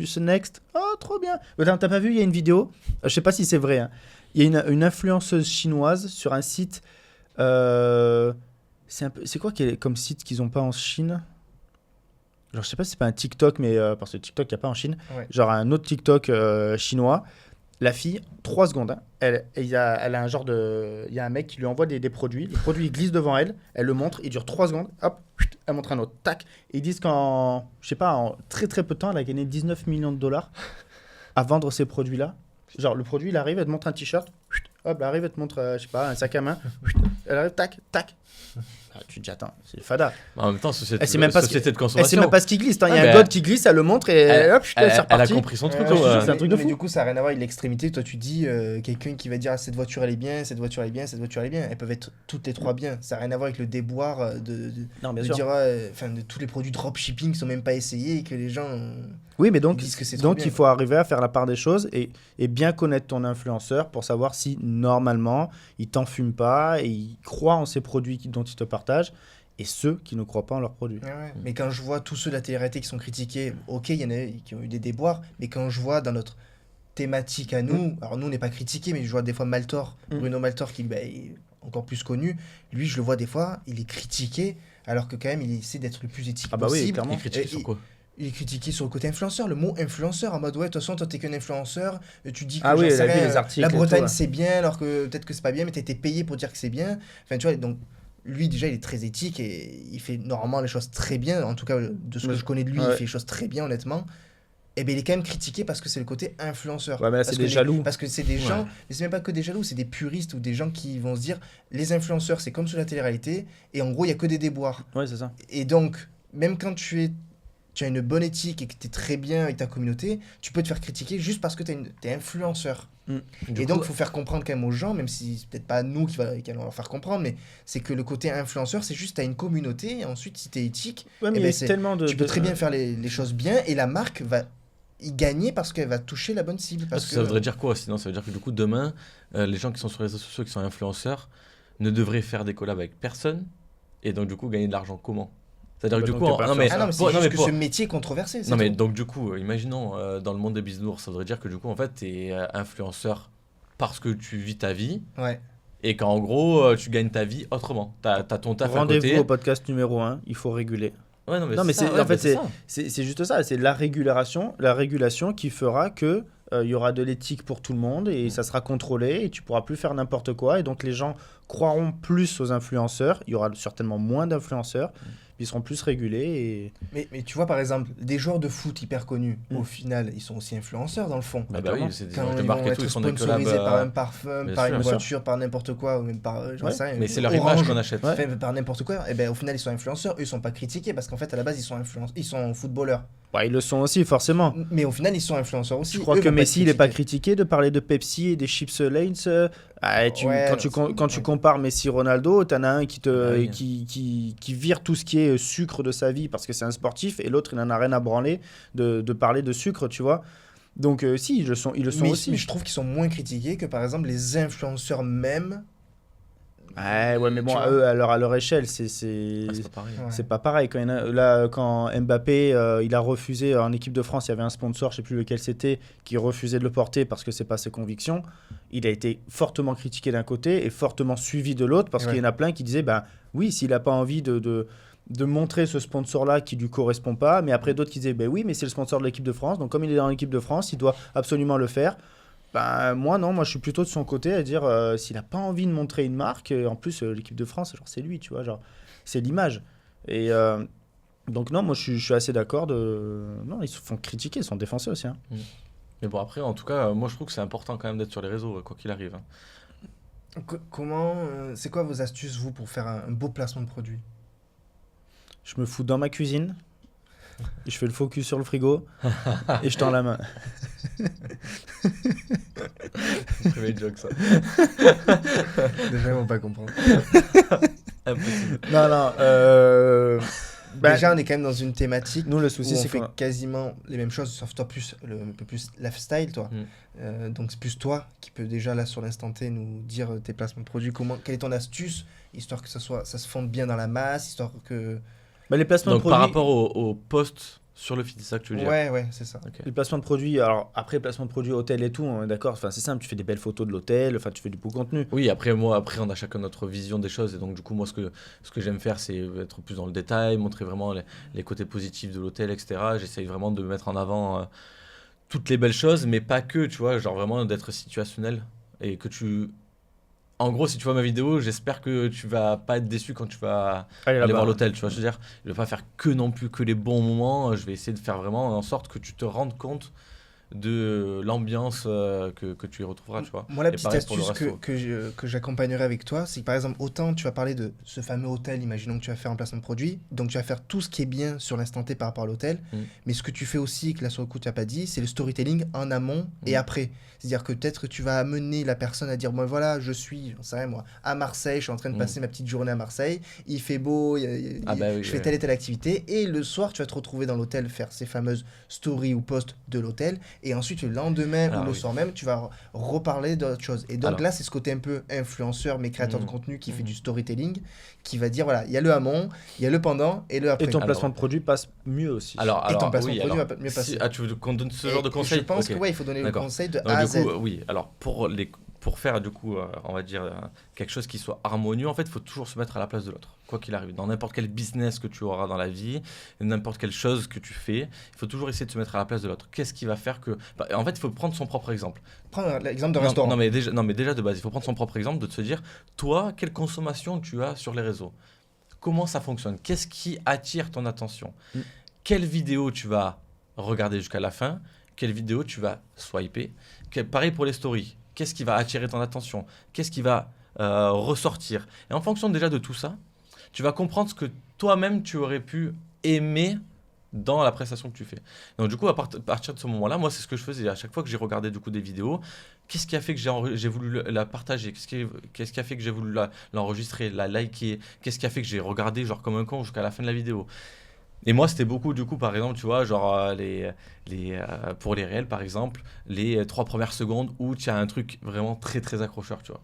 Ce next. Ah, trop bien. Attends, t'as pas vu, il y a une vidéo. Je sais pas si c'est vrai. Hein. Il y a une influenceuse chinoise sur un site. C'est quoi comme site qu'ils ont pas en Chine? Genre, je sais pas si c'est pas un TikTok, mais parce que TikTok, il n'y a pas en Chine. Ouais. Genre un autre TikTok chinois. La fille, 3 secondes, hein, elle a un genre de... Il y a un mec qui lui envoie des produits. Le produit, il glisse devant elle. Elle le montre. Il dure 3 secondes. Hop, elle montre un autre. Tac. Et ils disent qu'en, je sais pas, en très très peu de temps, elle a gagné 19 millions de dollars à vendre ces produits-là. Genre, le produit, il arrive, elle te montre un t-shirt. Hop, elle arrive, elle te montre, je sais pas, un sac à main. Elle arrive, tac, tac. Ah, tu te dis, attends, c'est fada. en même temps, société, Elle sait même pas ce société de Elle sait consommation. même pas ce qui glisse. Il y Ah, a mais un god qui glisse, elle le montre et hop, c'est Elle a reparti. compris son truc. Ouais, quoi. c'est un truc de mais fou. du coup, ça n'a rien à voir avec l'extrémité. Toi, tu dis quelqu'un qui va dire cette voiture elle est bien, cette voiture elle est bien, cette voiture elle est bien. Elles peuvent être toutes les trois bien. Ça n'a rien à voir avec le déboire Non, bien de sûr. dire enfin de tous les produits dropshipping qui sont même pas essayés et que les gens. Oui, mais donc, disent que c'est trop bien. il faut arriver à faire la part des choses et bien connaître ton influenceur pour savoir si, normalement, il t'en fume pas et il croit en ces produits dont il te partage et ceux qui ne croient pas en leurs produits. Ouais, ouais. Mais quand je vois tous ceux de la télé-réalité qui sont critiqués, ok, il y en a qui ont eu des déboires, mais quand je vois dans notre thématique à nous, alors nous on n'est pas critiqués, mais je vois des fois Maltor, Bruno Maltor qui est encore plus connu, lui je le vois des fois, il est critiqué, alors que quand même il essaie d'être le plus éthique Ah bah oui, possible. clairement. Il critique sur quoi? Il est critiqué sur le côté influenceur, le mot influenceur, en mode ouais, de toute façon, toi t'es qu'un influenceur, tu dis que Ah oui, j'en sais elle a vu rien, les articles la et tout, Bretagne ouais. c'est bien, alors que peut-être que c'est pas bien, mais t'as été payé pour dire que c'est bien. Enfin, tu vois, donc lui déjà il est très éthique et il fait normalement les choses très bien, en tout cas de ce que Ouais. je connais de lui, Ouais. il fait les choses très bien, honnêtement. Et ben il est quand même critiqué parce que c'est le côté influenceur. Ouais, mais là, c'est Parce des que jaloux. Parce que c'est des Ouais. gens, mais c'est même pas que des jaloux, c'est des puristes ou des gens qui vont se dire les influenceurs c'est comme sur la télé-réalité et en gros il y a que des déboires. Ouais, c'est ça. Et donc, même quand tu as une bonne éthique et que tu es très bien avec ta communauté, tu peux te faire critiquer juste parce que tu es influenceur. Et donc, il faut faire comprendre quand même aux gens, même si c'est peut-être pas nous qui allons leur faire comprendre, mais c'est que le côté influenceur, c'est juste tu as une communauté, et ensuite, si tu es éthique, Ouais, mais eh il y ben, a c'est- tellement de. tu peux très bien faire les choses bien et la marque va y gagner parce qu'elle va toucher la bonne cible. Parce que ça voudrait dire quoi sinon? Ça veut dire que du coup, demain, les gens qui sont sur les réseaux sociaux, qui sont influenceurs, ne devraient faire des collabs avec personne et donc du coup gagner de l'argent comment? C'est-à-dire que Bah, du donc coup, t'es pas non mais, Ah non, mais c'est pour- non, juste mais que pour- ce métier est controversé. c'est non, mais tout. donc du coup, imaginons dans le monde des bisounours, ça voudrait dire que du coup, en fait, tu es influenceur parce que tu vis ta vie Ouais. et qu'en gros, tu gagnes ta vie autrement. T'as ton taf à Rendez-vous côté. au podcast numéro 1, il faut réguler. Ouais, non, mais Non, mais ça, c'est- ouais, en fait, bah, ça. C'est juste ça, c'est la régulation qui fera que il y aura de l'éthique pour tout le monde et ça sera contrôlé et tu pourras plus faire n'importe quoi et donc les gens croiront plus aux influenceurs, il y aura certainement moins d'influenceurs, ils seront plus régulés et Mais tu vois, par exemple, des joueurs de foot hyper connus, au final, ils sont aussi influenceurs dans le fond. Bah, clairement. oui, c'est des Quand gens de ils marque vont et être tout, ils font des collabs. sponsorisés par un parfum, bien par sûr, une bien sûr. voiture, par n'importe quoi, ou même par, j'en Ouais. sais rien, Mais c'est leur Orange, image qu'on achète. Ouais. enfin, par n'importe quoi, et ben au final ils sont influenceurs, eux ils sont pas critiqués parce qu'en fait à la base ils sont footballeurs. ils le sont aussi forcément. Mais au final ils sont influenceurs aussi. Je crois Eux que vont Messi, il être n'est pas critiqués. critiqué de parler de Pepsi et des chips Lanes. Ouais, Quand tu ouais. compares Messi Ronaldo, t'en as un Ah oui. qui vire tout ce qui est sucre de sa vie parce que c'est un sportif et l'autre, il n'en a rien à branler de parler de sucre, tu vois. Donc si, ils le sont Mais aussi. je trouve qu'ils sont moins critiqués que par exemple les influenceurs même. Ouais, mais bon, Tu vois. eux, à leur échelle, Ah, c'est pas pareil. Ouais. c'est pas pareil. Quand Mbappé, il a refusé en équipe de France, il y avait un sponsor, je sais plus lequel c'était, qui refusait de le porter parce que c'est pas ses convictions. Il a été fortement critiqué d'un côté et fortement suivi de l'autre parce Ouais. qu'il y en a plein qui disaient, ben oui, s'il a pas envie de montrer ce sponsor-là qui lui correspond pas, mais après d'autres qui disaient, ben oui, mais c'est le sponsor de l'équipe de France, donc comme il est dans l'équipe de France, il doit absolument le faire. Ben, moi, non, moi je suis plutôt de son côté à dire s'il n'a pas envie de montrer une marque, en plus l'équipe de France, genre, c'est lui, tu vois, genre, c'est l'image. Et donc, non, moi je suis assez d'accord de. Non, ils se font critiquer, ils sont défoncés aussi. Hein. Mais bon, après, en tout cas, moi je trouve que c'est important quand même d'être sur les réseaux, quoi qu'il arrive. Hein. Comment, c'est quoi vos astuces, vous, pour faire un beau placement de produit? Je me fous dans ma cuisine, je fais le focus sur le frigo et je tends la main. C'est une joke ça. Déjà, ils vont pas comprendre. Impossible. Non. Déjà, on est quand même dans une thématique Nous, le où souci, on c'est fait qu'on. quasiment les mêmes choses, sauf toi un peu plus lifestyle, toi. Donc c'est plus toi qui peux déjà là sur l'instant T nous dire tes placements de produits, quelle est ton astuce, histoire que ça se fonde bien dans la masse, histoire que... Les placements Donc de par produits. rapport au post sur le feed, c'est ça que tu veux dire? Ouais, c'est ça. Ok. Les placements de produits, alors après, placement de produits hôtel et tout, on est d'accord, enfin, c'est simple, tu fais des belles photos de l'hôtel, enfin, tu fais du beau contenu. Oui, après, on a chacun notre vision des choses. Et donc, du coup, moi, ce que j'aime faire, c'est être plus dans le détail, montrer vraiment les côtés positifs de l'hôtel, etc. J'essaye vraiment de mettre en avant toutes les belles choses, mais pas que, tu vois, genre vraiment d'être situationnel. Et que tu. En gros, si tu vois ma vidéo, j'espère que tu vas pas être déçu quand tu vas Allez, aller là-bas. voir l'hôtel, tu vois. Je veux dire, je vais pas faire que non plus que les bons moments. Je vais essayer de faire vraiment en sorte que tu te rendes compte de l'ambiance que tu y retrouveras, tu vois. Moi, la Et petite pareil pour le astuce resto. que j'accompagnerai avec toi, c'est que par exemple, autant tu vas parler de ce fameux hôtel, imaginons que tu vas faire un placement de produit, donc tu vas faire tout ce qui est bien sur l'instant T par rapport à l'hôtel, mais ce que tu fais aussi, que là sur le coup tu n'as pas dit, c'est le storytelling en amont et après. C'est-à-dire que peut-être que tu vas amener la personne à dire, moi voilà, je suis, j'en sais rien moi, à Marseille, je suis en train de passer ma petite journée à Marseille, il fait beau, je fais telle et telle activité, et le soir tu vas te retrouver dans l'hôtel, faire ces fameuses stories ou posts de l'hôtel, et ensuite le lendemain ou le soir même, tu vas reparler d'autres choses. Et donc là, c'est ce côté un peu influenceur, mais créateur de contenu qui fait du storytelling, qui va dire, voilà, il y a le amont, il y a le pendant et le après. Et ton placement de produit passe mieux aussi. Et ton placement de produit va mieux passer. Tu veux qu'on donne ce genre de conseils? Je pense que il faut donner le conseil de A à Z. Oui, alors pour faire du coup, on va dire quelque chose qui soit harmonieux, en fait, il faut toujours se mettre à la place de l'autre, quoi qu'il arrive. Dans n'importe quel business que tu auras dans la vie, n'importe quelle chose que tu fais, il faut toujours essayer de se mettre à la place de l'autre. Qu'est-ce qui va faire que... en fait, il faut prendre son propre exemple. Prends l'exemple d'un restaurant. Non, mais déjà de base, il faut prendre son propre exemple, de se dire, toi, quelle consommation tu as sur les réseaux? Comment ça fonctionne? Qu'est-ce qui attire ton attention? Quelle vidéo tu vas regarder jusqu'à la fin? Quelle vidéo tu vas swiper? Pareil pour les stories. Qu'est-ce qui va attirer ton attention? Qu'est-ce qui va ressortir? Et en fonction déjà de tout ça, tu vas comprendre ce que toi-même tu aurais pu aimer dans la prestation que tu fais. Donc du coup, à partir de ce moment-là, moi c'est ce que je faisais. À chaque fois que j'ai regardé du coup des vidéos, qu'est-ce qui a fait que j'ai voulu la partager? Qu'est-ce qui a fait que j'ai voulu l'enregistrer, la liker? Qu'est-ce qui a fait que j'ai regardé genre comme un con jusqu'à la fin de la vidéo? Et moi, c'était beaucoup, du coup, par exemple, tu vois, genre, pour les réels, par exemple, les 3 premières secondes où tu as un truc vraiment très, très accrocheur, tu vois.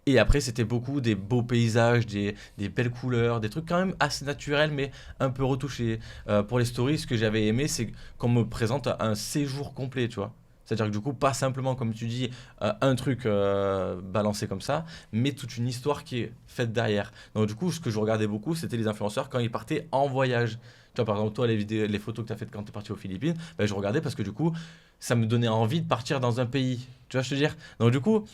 Et après, c'était beaucoup des beaux paysages, des belles couleurs, des trucs quand même assez naturels, mais un peu retouchés. Pour les stories, ce que j'avais aimé, c'est qu'on me présente un séjour complet, tu vois. C'est-à-dire que du coup, pas simplement, comme tu dis, un truc balancé comme ça, mais toute une histoire qui est faite derrière. Donc du coup, ce que je regardais beaucoup, c'était les influenceurs quand ils partaient en voyage. Tu vois, par exemple, toi, les photos que tu as faites quand tu es parti aux Philippines, ben, je regardais parce que du coup, ça me donnait envie de partir dans un pays. Tu vois, je te dire. Donc du coup,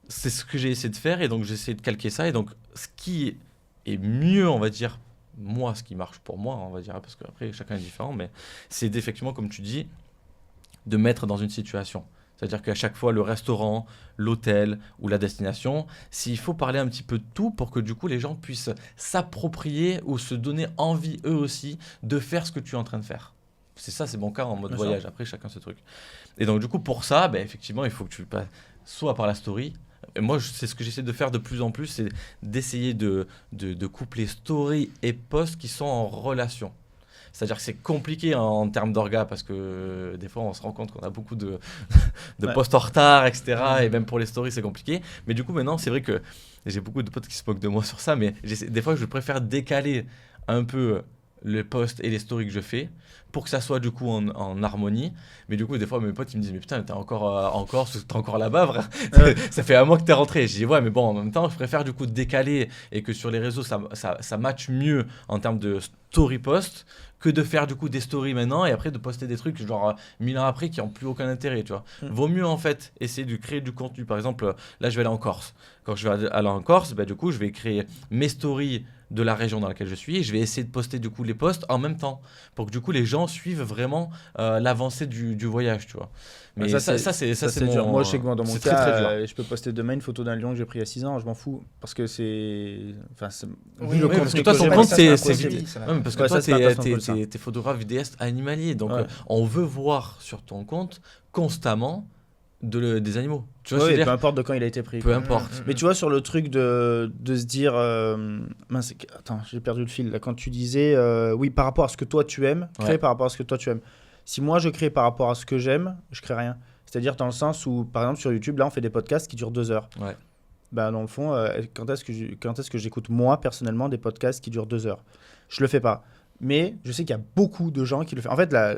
c'est ce que j'ai essayé de faire et donc j'ai essayé de calquer ça. Et donc, ce qui est mieux, on va dire, moi, ce qui marche pour moi, on va dire, parce qu'après, chacun est différent, mais c'est effectivement, comme tu dis, de mettre dans une situation. C'est-à-dire qu'à chaque fois, le restaurant, l'hôtel ou la destination, s'il faut parler un petit peu de tout pour que du coup, les gens puissent s'approprier ou se donner envie eux aussi de faire ce que tu es en train de faire. C'est ça, c'est mon cas en mode voyage. Après, chacun ce truc. Et donc, du coup, pour ça, ben, effectivement, il faut que tu passes soit par la story. Et moi, c'est ce que j'essaie de faire de plus en plus, c'est d'essayer de coupler story et post qui sont en relation. C'est-à-dire que c'est compliqué en termes d'orga parce que des fois on se rend compte qu'on a beaucoup de posts en retard, etc. Et même pour les stories c'est compliqué. Mais du coup maintenant c'est vrai que j'ai beaucoup de potes qui se moquent de moi sur ça, mais des fois je préfère décaler un peu les posts et les stories que je fais pour que ça soit du coup en harmonie. Mais du coup des fois mes potes ils me disent mais putain t'es t'es encore là-bas frère. Ça fait un mois que t'es rentré. Je dis ouais mais bon en même temps je préfère du coup décaler et que sur les réseaux ça matche mieux en termes de story post que de faire du coup des stories maintenant et après de poster des trucs genre 1000 ans après qui n'ont plus aucun intérêt, tu vois. Vaut mieux en fait essayer de créer du contenu. Par exemple là je vais aller en Corse. Quand je vais aller en Corse, bah, du coup je vais créer mes stories de la région dans laquelle je suis et je vais essayer de poster du coup les posts en même temps pour que du coup les gens suivent vraiment l'avancée du voyage, tu vois. Mais ça c'est dur. Moi je sais que dans mon c'est cas très, très dur. je peux poster demain une photo d'un lion que j'ai pris à 6 ans, je m'en fous parce que c'est Oui, vu le oui, parce que contenu toi, que ton j'ai, compte, ça, c'est impossible. vidéo. ça, Ouais, mais parce que Ouais, toi, ça, c'est pas placement pour ça. t'es photographe vidéaste animalier. Donc, Ouais. on veut voir sur ton compte constamment des animaux. Tu vois ce Ouais, que je veux peu dire? importe de quand il a été pris. Peu importe. Mais tu vois, sur le truc de se dire. Mince, attends, j'ai perdu le fil. Là, quand tu disais, oui, par rapport à ce que toi tu aimes, créer Ouais. par rapport à ce que toi tu aimes. Si moi je crée par rapport à ce que j'aime, je crée rien. C'est-à-dire dans le sens où, par exemple, sur YouTube, là, on fait des podcasts qui durent 2 heures. Ouais. Bah, dans le fond, quand est-ce que j'écoute, moi, personnellement, des podcasts qui durent 2 heures? Je le fais pas. Mais je sais qu'il y a beaucoup de gens qui le font. En fait, là,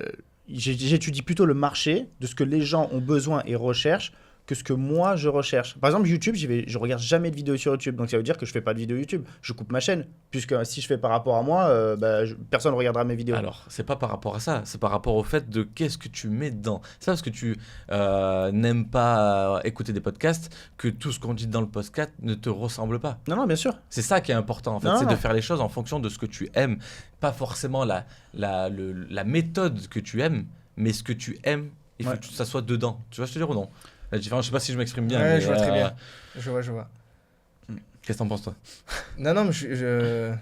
j'étudie plutôt le marché de ce que les gens ont besoin et recherchent que ce que moi je recherche. Par exemple, YouTube, je regarde jamais de vidéos sur YouTube, donc ça veut dire que je fais pas de vidéos YouTube. Je coupe ma chaîne, puisque si je fais par rapport à moi, personne ne regardera mes vidéos. Alors, c'est pas par rapport à ça, c'est par rapport au fait de qu'est-ce que tu mets dedans. C'est pas parce que tu n'aimes pas écouter des podcasts que tout ce qu'on dit dans le podcast ne te ressemble pas. Non, bien sûr. C'est ça qui est important, en fait, Non, c'est non. de faire les choses en fonction de ce que tu aimes. Pas forcément la méthode que tu aimes, mais ce que tu aimes, il faut Ouais. que ça soit dedans. Tu vois ce que je veux dire ou non? La différence, je sais pas si je m'exprime bien. Ouais, mais, je vois très bien. Je vois. Qu'est-ce que t'en penses, toi? Non, mais je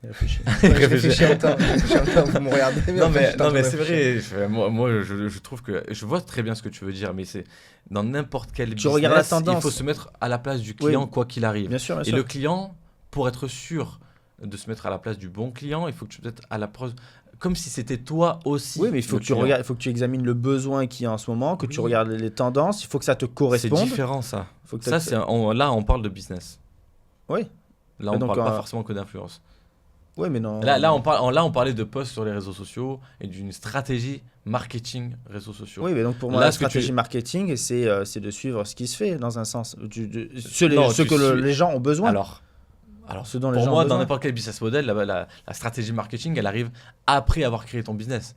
Réfléchis. réfléchis en temps, vous me regardez. Non, en fait, mais je suis en train de c'est réfléchir. vrai. Moi je trouve que je vois très bien ce que tu veux dire, mais c'est dans n'importe quel business, regardes la tendance. il faut se mettre à la place du client quoi qu'il arrive. Bien sûr, bien Et sûr. le client, pour être sûr de se mettre à la place du bon client, il faut que tu te mettes à la place, comme si c'était toi aussi. Oui, mais il faut le que tu client. regardes, il faut que tu examines le besoin qu'il y a en ce moment, que tu Oui. regardes les tendances, il faut que ça te C'est corresponde. différent ça. Faut que Ça, là, on parle de business. Oui. Là, Mais on donc, parle pas forcément que d'influence. Oui, mais non. Là, on parlait de posts sur les réseaux sociaux et d'une stratégie marketing réseaux sociaux. Oui, mais donc pour moi, Là, la ce que tu- stratégie marketing, c'est de suivre ce qui se fait dans un sens. Ce Non, que tu suis- les gens ont besoin. Alors, Ce dont les pour gens moi, ont dans besoin. n'importe quel business model, la stratégie marketing, elle arrive après avoir créé ton business.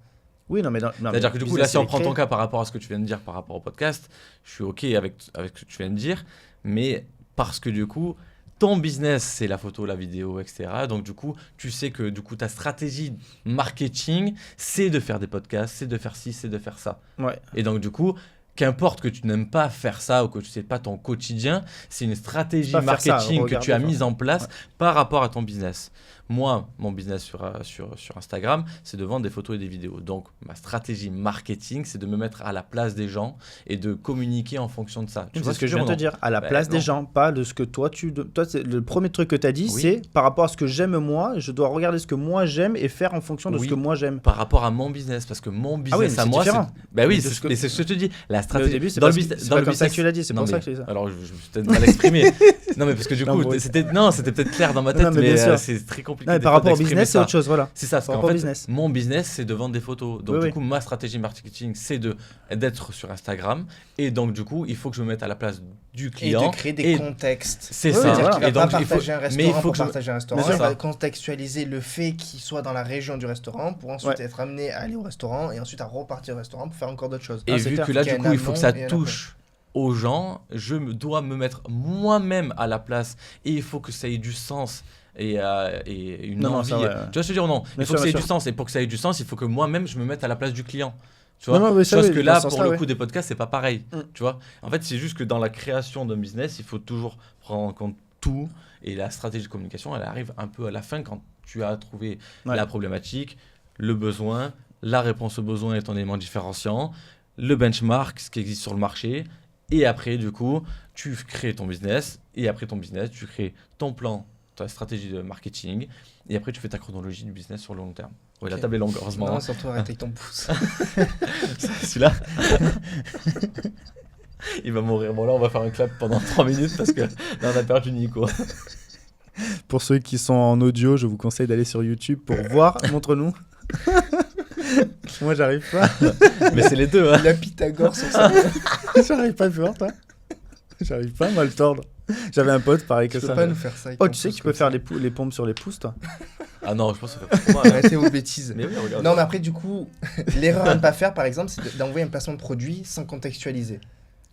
Oui, non, mais C'est-à-dire que du coup, là, si on prend ton cas par rapport à ce que tu viens de dire par rapport au podcast, je suis OK avec ce que tu viens de dire, mais parce que du coup, ton business, c'est la photo, la vidéo, etc. Donc du coup, tu sais que du coup, ta stratégie marketing, c'est de faire des podcasts, c'est de faire ci, c'est de faire ça. Ouais. Et donc du coup, qu'importe que tu n'aimes pas faire ça ou que tu sais pas ton quotidien, c'est une stratégie Pas faire ça, marketing que tu as regarder, mise en place par rapport à ton business. Moi, mon business sur Instagram, c'est de vendre des photos et des vidéos. Donc, ma stratégie marketing, c'est de me mettre à la place des gens et de communiquer en fonction de ça. Tu vois C'est ce que je viens de te dire, à la Ben, place des non. gens, pas de ce que toi toi, c'est le premier truc que tu as dit, Oui. c'est par rapport à ce que j'aime moi, je dois regarder ce que moi j'aime et faire en fonction de Oui. ce que moi j'aime. Par rapport à mon business, parce que mon business Ah oui, mais à c'est moi, différent. Bah oui, Mais c'est de ce que- mais c'est ce que je te dis. La Mais au stratégie début, c'est dans pas, le c'est business, pas dans le comme ça que business- tu l'as dit, c'est Non, pour ça mais- que je dis ça. Alors, je me suis peut-être mal exprimé. Non, mais parce que du Non, coup, bon, c'était peut-être clair dans ma tête, Non, mais mais bien sûr. c'est très compliqué. Non, mais des par fois rapport au d'exprimer business, c'est ça. autre chose, voilà. C'est ça, parce Par qu'en rapport au fait, business. mon business, c'est de vendre des photos. Donc, Oui, du oui. coup, ma stratégie marketing, c'est d'être sur Instagram. Et donc, du coup, il faut que je me mette à la place du Et client. de créer des et- contextes. C'est Oui, ça. C'est-à-dire voilà. qu'il va Et pas donc, il faut- partager un mais il restaurant faut pour que je- partager un restaurant. Bien Il sûr. va contextualiser le fait qu'il soit dans la région du restaurant pour ensuite Ouais. être amené à aller au restaurant et ensuite à repartir au restaurant pour faire encore d'autres choses. Et Ah, c'est vu clair. que là, Qu'il y du a coup, un il faut que ça amont et un touche aux gens, dois me mettre moi-même à la place et il faut que ça ait du sens et une Non, non, envie. ça, ouais. Tu vois ce que je veux dire ou non? Bien Il faut sûr, que ça ait bien du sûr. sens et pour que ça ait du sens, il faut que moi-même je me mette à la place du client. Tu vois? Non, non, mais ça, Chose oui, que dans là, ce pour sens-là, le ouais. coup des podcasts, c'est pas pareil. Mm. Tu vois? En fait, c'est juste que dans la création d'un business, il faut toujours prendre en compte tout et la stratégie de communication, elle arrive un peu à la fin quand tu as trouvé Ouais. la problématique, le besoin, la réponse au besoin est ton élément différenciant, le benchmark, ce qui existe sur le marché, et après, du coup, tu crées ton business, et après ton business, tu crées ton plan, ta stratégie de marketing, et après, tu fais ta chronologie du business sur le long terme. Oui, Ok. la table est longue, heureusement. Non, surtout arrête avec ton pouce. Celui-là, il va mourir. Bon, là, on va faire un clap pendant 3 minutes parce que là, on a perdu Nico. Pour ceux qui sont en audio, je vous conseille d'aller sur YouTube pour voir. Montre-nous. Moi, j'arrive pas. Mais c'est les deux, hein. La Pythagore sur ça. J'arrive pas à le faire, toi. J'arrive pas à le tordre. J'avais un pote pareil que Tu peux ça. pas nous faire ça. avec Oh, ton tu sais que pouce tu peux comme faire ça. les pompes sur les pouces, toi. Ah non, je pense que ça fait trop mal. Arrêtez vos bêtises. Mais oui, regarde. Non, mais après, du coup, l'erreur à ne pas faire, par exemple, c'est d'envoyer un placement de produit sans contextualiser.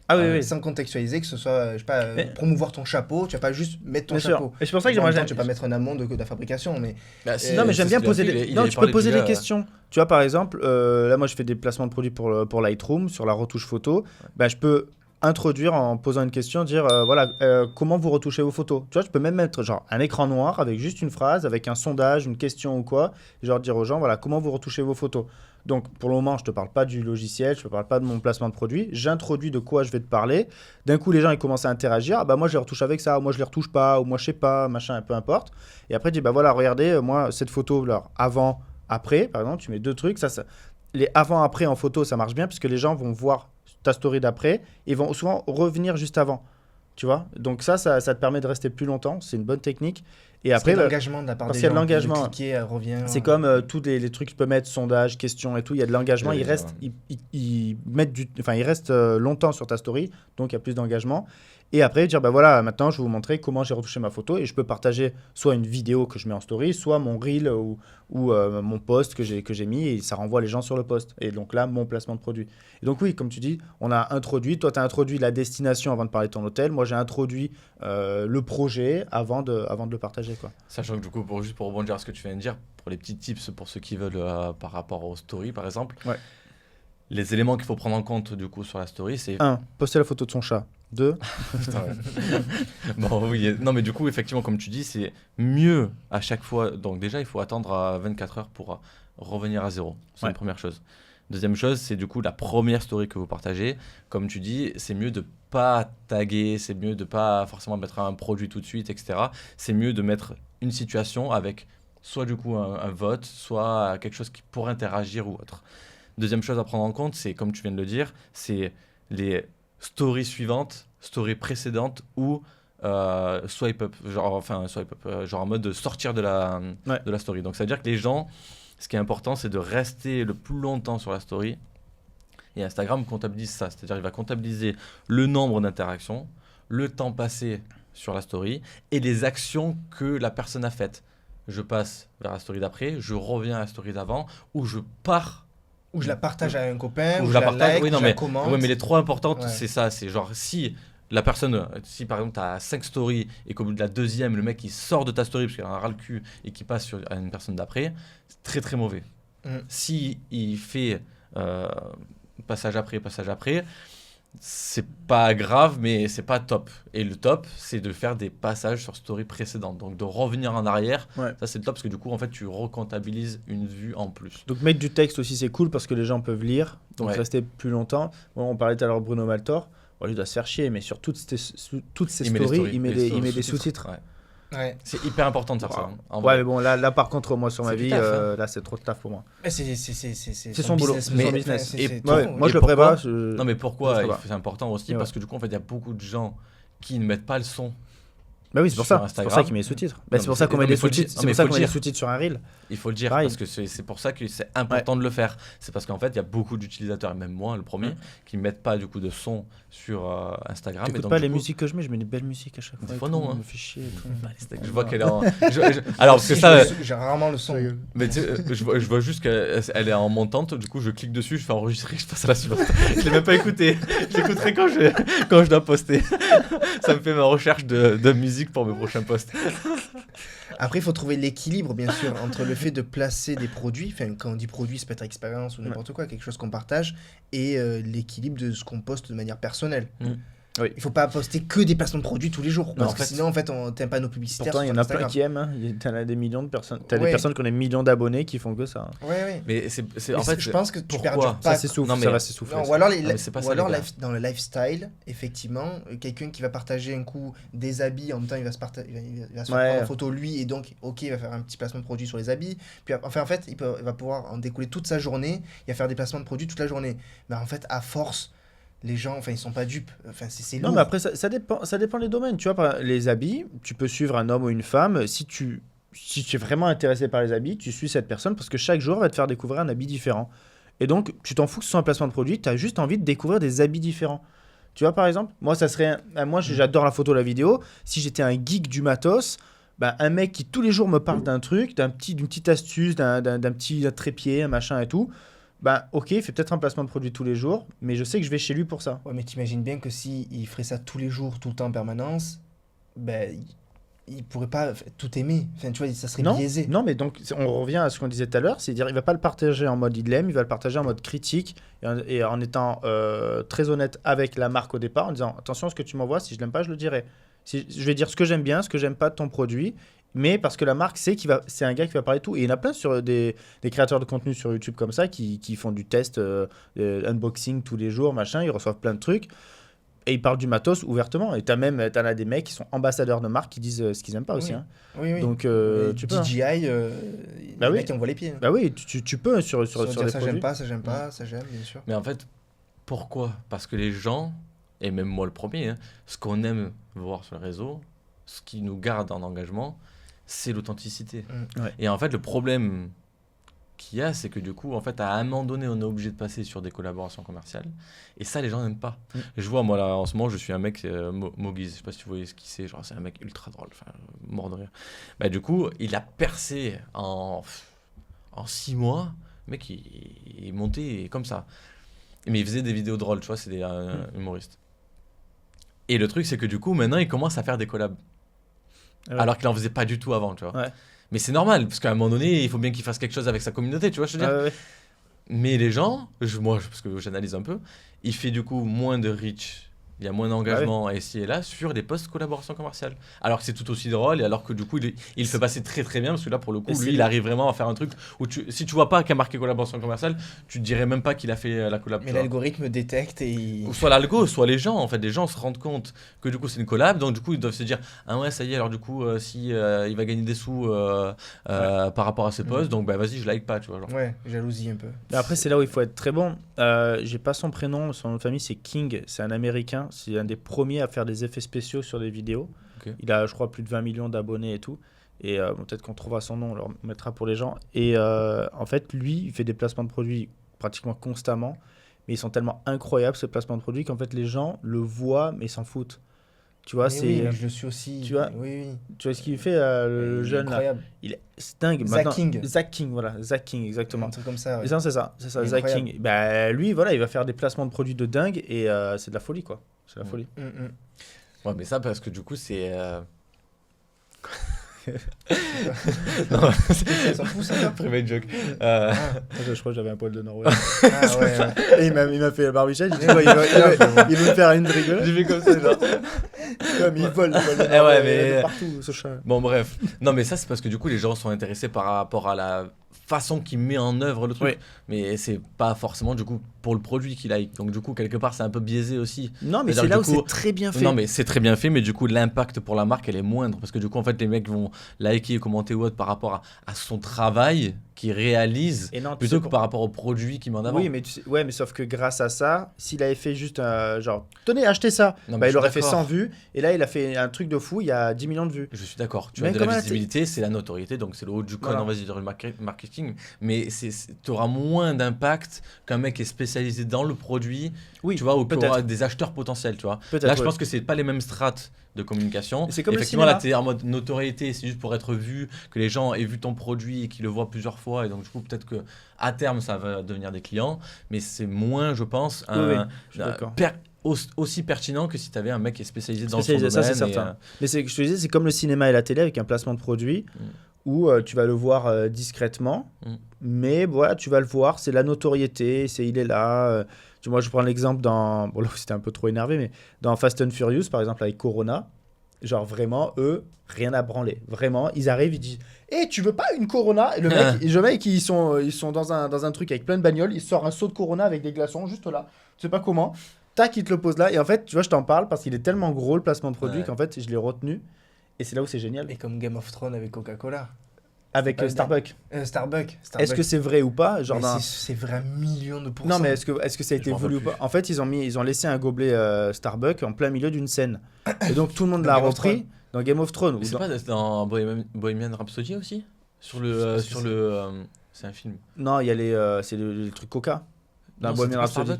Ah oui, Ah oui. oui. Sans contextualiser, que ce soit, je sais pas, Mais- promouvoir ton chapeau, tu vas pas juste mettre ton Bien sûr. chapeau. Et c'est pour ça que En même j'aimerais temps, tu vas pas mettre un amont de la fabrication, mais Bah, si, Non, mais c'est j'aime ce bien qu'il a poser fait, des... il Non, avait tu peux parlé poser du des gars, questions. Tu vois, par exemple, là, moi, je fais des placements de produits pour Lightroom, sur la retouche photo. Bah, je peux introduire en posant une question, dire, voilà, comment vous retouchez vos photos. Tu vois, je peux même mettre, genre, un écran noir avec juste une phrase, avec un sondage, une question ou quoi, et genre dire aux gens, voilà, comment vous retouchez vos photos. Donc, pour le moment, je te parle pas du logiciel, je te parle pas de mon placement de produit, j'introduis de quoi je vais te parler. D'un coup, les gens, ils commencent à interagir. Ah, bah, moi, je les retouche avec ça, ou moi, je les retouche pas, ou moi, je sais pas, machin, peu importe. Et après, tu dis, bah voilà, regardez, moi, cette photo, alors, avant, après, par exemple, tu mets 2 trucs. Les avant-après en photo, ça marche bien, puisque les gens vont voir ta story d'après et vont souvent revenir juste avant. Tu vois? Donc ça te permet de rester plus longtemps. C'est une bonne technique. Et après, après, bah, l'engagement de la part parce des qu'il y a de gens. l'engagement. De cliquer, elle revient. c'est comme tous les trucs que tu peux mettre, sondage, questions et tout. Il y a de l'engagement. Oui, Ils restent, ils mettent enfin, ils restent longtemps sur ta story, donc il y a plus d'engagement. Et après, dire, bah voilà, maintenant, je vais vous montrer comment j'ai retouché ma photo et je peux partager soit une vidéo que je mets en story, soit mon reel ou mon post que j'ai mis et ça renvoie les gens sur le post. Et donc là, mon placement de produit. Et donc oui, comme tu dis, on a introduit, toi, tu as introduit la destination avant de parler de ton hôtel. Moi, j'ai introduit le projet avant de le partager, quoi. Sachant que du coup, juste pour rebondir à ce que tu viens de dire, pour les petits tips pour ceux qui veulent par rapport aux stories par exemple, Ouais. les éléments qu'il faut prendre en compte du coup sur la story, c'est 1. Poster la photo de son chat. 2. Putain, ouais. Bon, oui, non, mais du coup, effectivement, comme tu dis, c'est mieux à chaque fois. Donc, déjà, il faut attendre à 24 heures pour revenir à zéro. C'est Ouais. une première chose. Deuxième chose, c'est du coup la première story que vous partagez. Comme tu dis, c'est mieux de pas taguer, c'est mieux de pas forcément mettre un produit tout de suite, etc. C'est mieux de mettre une situation avec soit du coup un vote, soit quelque chose qui pourrait interagir ou autre. Deuxième chose à prendre en compte, c'est comme tu viens de le dire, c'est les stories suivantes, stories précédentes ou swipe up, genre en mode de sortir de la story. Donc ça veut dire que les gens, ce qui est important, c'est de rester le plus longtemps sur la story. Et Instagram comptabilise ça, c'est-à-dire il va comptabiliser le nombre d'interactions, le temps passé sur la story et les actions que la personne a faites. Je passe vers la story d'après, je reviens à la story d'avant, ou je pars. Ou je la partage à un copain, Ou ou je je la la partage. like, Oui, ou non, je la mais, commente. ouais, mais les trop importantes, Ouais. c'est ça. C'est genre, si la personne, si par exemple, tu as 5 stories et qu'au bout de la deuxième, le mec il sort de ta story parce qu'il en a ras le cul et qu'il passe à une personne d'après, c'est très très mauvais. Si il fait passage après, c'est pas grave, mais c'est pas top. Et le top, c'est de faire des passages sur story précédentes. Donc de revenir en arrière, Ouais. ça c'est le top parce que du coup, en fait, tu recomptabilises une vue en plus. Donc mettre du texte aussi, c'est cool parce que les gens peuvent lire, donc Ouais. rester plus longtemps. Bon, on parlait tout à l'heure de Bruno Maltor. Bon, lui doit se faire chier, mais sur toutes ses Il met les stories, stories, il met des sous-titres. Ouais. Ouais. C'est hyper important de faire ça. Wow. Hein, en Ouais, vrai. mais bon, là par contre, moi, sur ma C'est du vie, taf, hein. là, c'est trop de taf pour moi. Mais c'est son boulot, business, c'est son mais- business. c'est- Et c'est pour- tout. Ouais, moi, et je le pourquoi prépare. Non, mais pourquoi Je sais pas. c'est important aussi Ouais. parce que du coup, en fait, il y a beaucoup de gens qui ne mettent pas le son. Bah oui, c'est pour Sur ça. C'est pour Instagram. ça qu'il met les sous-titres. Bah, Non, c'est pour mais ça qu'on c'est- met non, des mais faut le sous-titres. dire. C'est Non, mais pour ça faut qu'on le met des dire. sous-titres sur un reel. Il faut le dire Pareil. parce que c'est pour ça que c'est important de le faire. C'est parce qu'en fait, il y a beaucoup d'utilisateurs, et même moi, le premier, qui ne mettent pas du coup de son sur Instagram. Et T'écoutes donc, pas du les coup- musiques que je mets, je mets des belles musiques à chaque fois. Des et fois, tout, non, ça hein. me fait chier et tout. Bah, les steaks, je vois qu'elle est en. Alors, parce que Si, ça. j'ai rarement le son. Mais tu sais, je vois juste qu'elle est en montante, du coup je clique dessus, je fais enregistrer, je passe à la suivante. Je l'ai même pas écouté, je l'écouterai quand je dois poster. Ça me fait ma recherche de musique pour mes prochains posts. Après, il faut trouver l'équilibre, bien sûr, entre le fait de placer des produits, enfin, quand on dit produit, c'est peut être expérience ou n'importe quoi, quelque chose qu'on partage, et l'équilibre de ce qu'on poste de manière personnelle. Mm. Oui. Il faut pas poster que des placements de produits tous les jours. Non, Parce en que fait- sinon, en fait, on t'aime pas nos publicitaires. Pourtant, il y en sur a plein Instagram. qui aiment. Hein. T'en as des millions de personnes. T'as des Ouais. personnes qui ont des millions d'abonnés qui font que ça. Ouais, ouais. Mais Mais en fait, je pense que tu pourquoi perdures Ça pas. s'essouffle. Non, mais- Ça va s'essouffler. Non, ça. ou alors, mais c'est pas ou ça, alors les gars. dans le lifestyle, effectivement, quelqu'un qui va partager un coup des habits, en même temps il va se, il va se faire Ouais. prendre en photo lui, et donc ok, il va faire un petit placement de produit sur les habits. Puis enfin, en fait, il va pouvoir en découler toute sa journée, il va faire des placements de produits toute la journée. Mais en fait, à force, les gens, enfin, ils sont pas dupes. Enfin, c'est Non, lourd. mais après, ça dépend des domaines. Tu vois, les habits, tu peux suivre un homme ou une femme. Si tu es vraiment intéressé par les habits, tu suis cette personne parce que chaque jour va te faire découvrir un habit différent. Et donc, tu t'en fous que ce soit un placement de produit, tu as juste envie de découvrir des habits différents. Tu vois, par exemple, moi, j'adore la photo, la vidéo. Si j'étais un geek du matos, bah, un mec qui tous les jours me parle d'un truc, d'une petite astuce, d'un petit trépied, un machin et tout, bah, ok, il fait peut-être un placement de produit tous les jours, mais je sais que je vais chez lui pour ça. Ouais, mais t'imagines bien que si il ferait ça tous les jours, tout le temps, en permanence, ben, il pourrait pas tout aimer. Enfin, tu vois, ça serait biaisé. Non, mais donc on revient à ce qu'on disait tout à l'heure, c'est-à-dire il va pas le partager en mode il l'aime, il va le partager en mode critique et en étant très honnête avec la marque au départ, en disant attention, ce que tu m'envoies, si je l'aime pas, je le dirai. Je vais dire ce que j'aime bien, ce que j'aime pas de ton produit, mais parce que la marque sait c'est un gars qui va parler de tout. Et il y en a plein sur des créateurs de contenu sur YouTube comme ça qui font du test, unboxing tous les jours, machin, ils reçoivent plein de trucs. Et ils parlent du matos ouvertement. Et t'en as des mecs qui sont ambassadeurs de marque qui disent ce qu'ils aiment pas aussi. Oui. Hein. Oui, oui. Donc, tu peux. DJI, Bah les oui. mecs qui envoient les pieds. Bah oui, tu peux sur Sur des dire ça produits. j'aime pas, ça j'aime pas, ça j'aime, bien sûr. Mais en fait, pourquoi? Parce que les gens, et même moi le premier, hein, ce qu'on aime voir sur le réseau, ce qui nous garde en engagement, c'est l'authenticité. Ouais. Et en fait, le problème qu'il y a, c'est que du coup, en fait, à un moment donné, on est obligé de passer sur des collaborations commerciales. Et ça, les gens n'aiment pas. Je vois, moi, là, en ce moment, je suis un mec, Mogiz, je sais pas si vous voyez ce qu'il c'est, genre, c'est un mec ultra drôle, enfin, mort de rire. Bah, du coup, il a percé en 6 mois. Le mec, il est monté comme ça. Mais il faisait des vidéos drôles, tu vois, c'est des humoristes. Et le truc, c'est que du coup, maintenant, il commence à faire des collabs. Ouais. Alors qu'il en faisait pas du tout avant, tu vois. Ouais. Mais c'est normal, parce qu'à un moment donné, il faut bien qu'il fasse quelque chose avec sa communauté, tu vois, je veux dire. Ouais. Mais les gens, parce que j'analyse un peu, il fait du coup moins de reach, il y a moins d'engagement ici et là sur des posts collaboration commerciale. Alors que c'est tout aussi drôle et alors que du coup, il le fait passer très très bien parce que là, pour le coup, lui, il arrive vraiment à faire un truc où si tu vois pas qu'il a marqué collaboration commerciale, tu te dirais même pas qu'il a fait la collab. Mais l'algorithme détecte et Ou soit l'algo, soit les gens. En fait, les gens se rendent compte que du coup, c'est une collab. Donc, du coup, ils doivent se dire ah ouais, ça y est, alors du coup, si il va gagner des sous par rapport à ses posts, donc bah vas-y, je like pas, tu vois. Genre. Ouais, jalousie un peu. Mais après, c'est là où il faut être très bon. J'ai pas son prénom, son nom de famille, c'est King. C'est un Américain. C'est un des premiers à faire des effets spéciaux sur des vidéos. Ok. Il a, je crois, plus de 20 millions d'abonnés et tout. Et bon, peut-être qu'on trouvera son nom, on le mettra pour les gens. Et en fait, lui, il fait des placements de produits pratiquement constamment. Mais ils sont tellement incroyables, ces placements de produits, qu'en fait, les gens le voient, mais ils s'en foutent. Tu vois, Mais oui, je le suis aussi. tu vois, oui. tu vois ce qu'il fait, le Il est jeune là. incroyable. C'est dingue. Zach Maintenant- King. Zach King, voilà. Zach King, exactement. Un truc comme ça. Ouais. Et ça, c'est ça, Il est Zach incroyable. King. Bah, lui, voilà, il va faire des placements de produits de dingue et c'est de la folie, quoi. C'est de la folie. Ouais, mais ça, parce que du coup, c'est. Ça s'en fout, ça. Private joke. Je crois que j'avais un poil de Norvège. Ah ouais. Et il m'a fait la barbichette. J'ai dit, ouais, il veut me faire une rigolade. J'ai fait comme ça, genre. Ouais, mais il vole de ouais, Norvège, mais- de partout, ce chat. Bon, bref. Non, mais ça, c'est parce que du coup, les gens sont intéressés par rapport à la façon qu'il met en œuvre le truc. Oui. Mais c'est pas forcément, du coup, pour le produit qu'il like. Donc, du coup, quelque part, c'est un peu biaisé aussi. Non, mais C'est-à-dire c'est là où que du coup- c'est très bien fait. Non, mais c'est très bien fait, mais du coup, l'impact pour la marque, elle est moindre. Parce que du coup, en fait, les mecs vont liker, commenter ou autre par rapport à son travail qu'il réalise Et non, tu plutôt sais que par rapport au produit qu'il met en avant. Oui, mais ouais, mais sauf que grâce à ça, s'il avait fait juste genre, tenez, achetez ça, Non, mais bah, je il suis aurait fait d'accord. 100 vues. Et là, il a fait un truc de fou, il y a 10 millions de vues. Je suis d'accord. Tu Mais as de comment la là, visibilité, c'est la notoriété, donc c'est le haut du cône, Voilà. on va dire, du marketing. Mais tu auras moins d'impact qu'un mec qui est spécialisé dans le produit, Oui, tu vois, ou qui peut-être. aura des acheteurs potentiels, tu vois. Peut-être, Là, je ouais. pense que c'est pas les mêmes strates de communication. Et c'est comme le Effectivement, là, cinéma. tu es en mode notoriété, c'est juste pour être vu, que les gens aient vu ton produit et qu'ils le voient plusieurs fois. Et donc, du coup, peut-être que à terme, ça va devenir des clients. Mais c'est moins, je pense, Oui, oui, je suis d'accord. aussi pertinent que si tu avais un mec qui est spécialisé dans Spécialisé, son ça, domaine. c'est certain. Mais je te disais, c'est comme le cinéma et la télé avec un placement de produit Mm. où tu vas le voir discrètement, Mm. mais voilà, tu vas le voir, c'est la notoriété, il est là. Moi, je prends l'exemple dans. Bon, là, c'était un peu trop énervé, mais dans Fast and Furious, par exemple, avec Corona, genre vraiment, eux, rien à branler. Vraiment, ils arrivent, ils disent tu veux pas une Corona? Et le mec ils sont dans un truc avec plein de bagnoles, il sort un seau de Corona avec des glaçons juste là. Tu sais pas comment. Tac, il te le pose là. Et en fait, tu vois, je t'en parle parce qu'il est tellement gros le placement de produit qu'en fait, je l'ai retenu. Et c'est là où c'est génial. Et comme Game of Thrones avec Coca-Cola. Avec Starbucks. Starbucks. Est-ce que c'est vrai ou pas? Genre c'est vrai, millions de pourcents. Non, mais est-ce que ça a été voulu ou pas? En fait, ils ont laissé un gobelet Starbucks en plein milieu d'une scène. Et donc, tout le monde l'a repris dans Game of Thrones. Mais c'est pas dans Bohemian Rhapsody aussi? C'est un film. Non, il y a c'est le truc Coca. Dans Bohemian Rhapsody.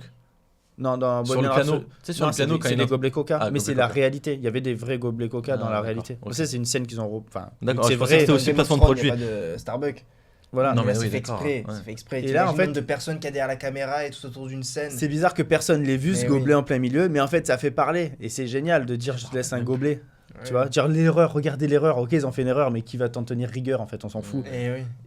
Non, dans sur le piano. Tu sais, sur le piano, c'est des gobelets Coca. Mais c'est la réalité. Il y avait des vrais gobelets Coca dans la réalité. Okay. C'est une scène qu'ils ont. Enfin, d'accord, c'est vrai. C'était aussi placement de produit. Il n'y a pas de Starbucks. Voilà. Non, mais c'est fait exprès. C'est fait exprès. Et là, en fait, de personnes qui a derrière la caméra et tout autour d'une scène. C'est bizarre que personne l'ait vu, ce gobelet en plein milieu, mais en fait, ça fait parler. Et c'est génial de dire je te laisse un gobelet. Tu vois, dire l'erreur, regardez l'erreur. Ok, ils ont fait une erreur, mais qui va t'en tenir rigueur en fait, on s'en fout.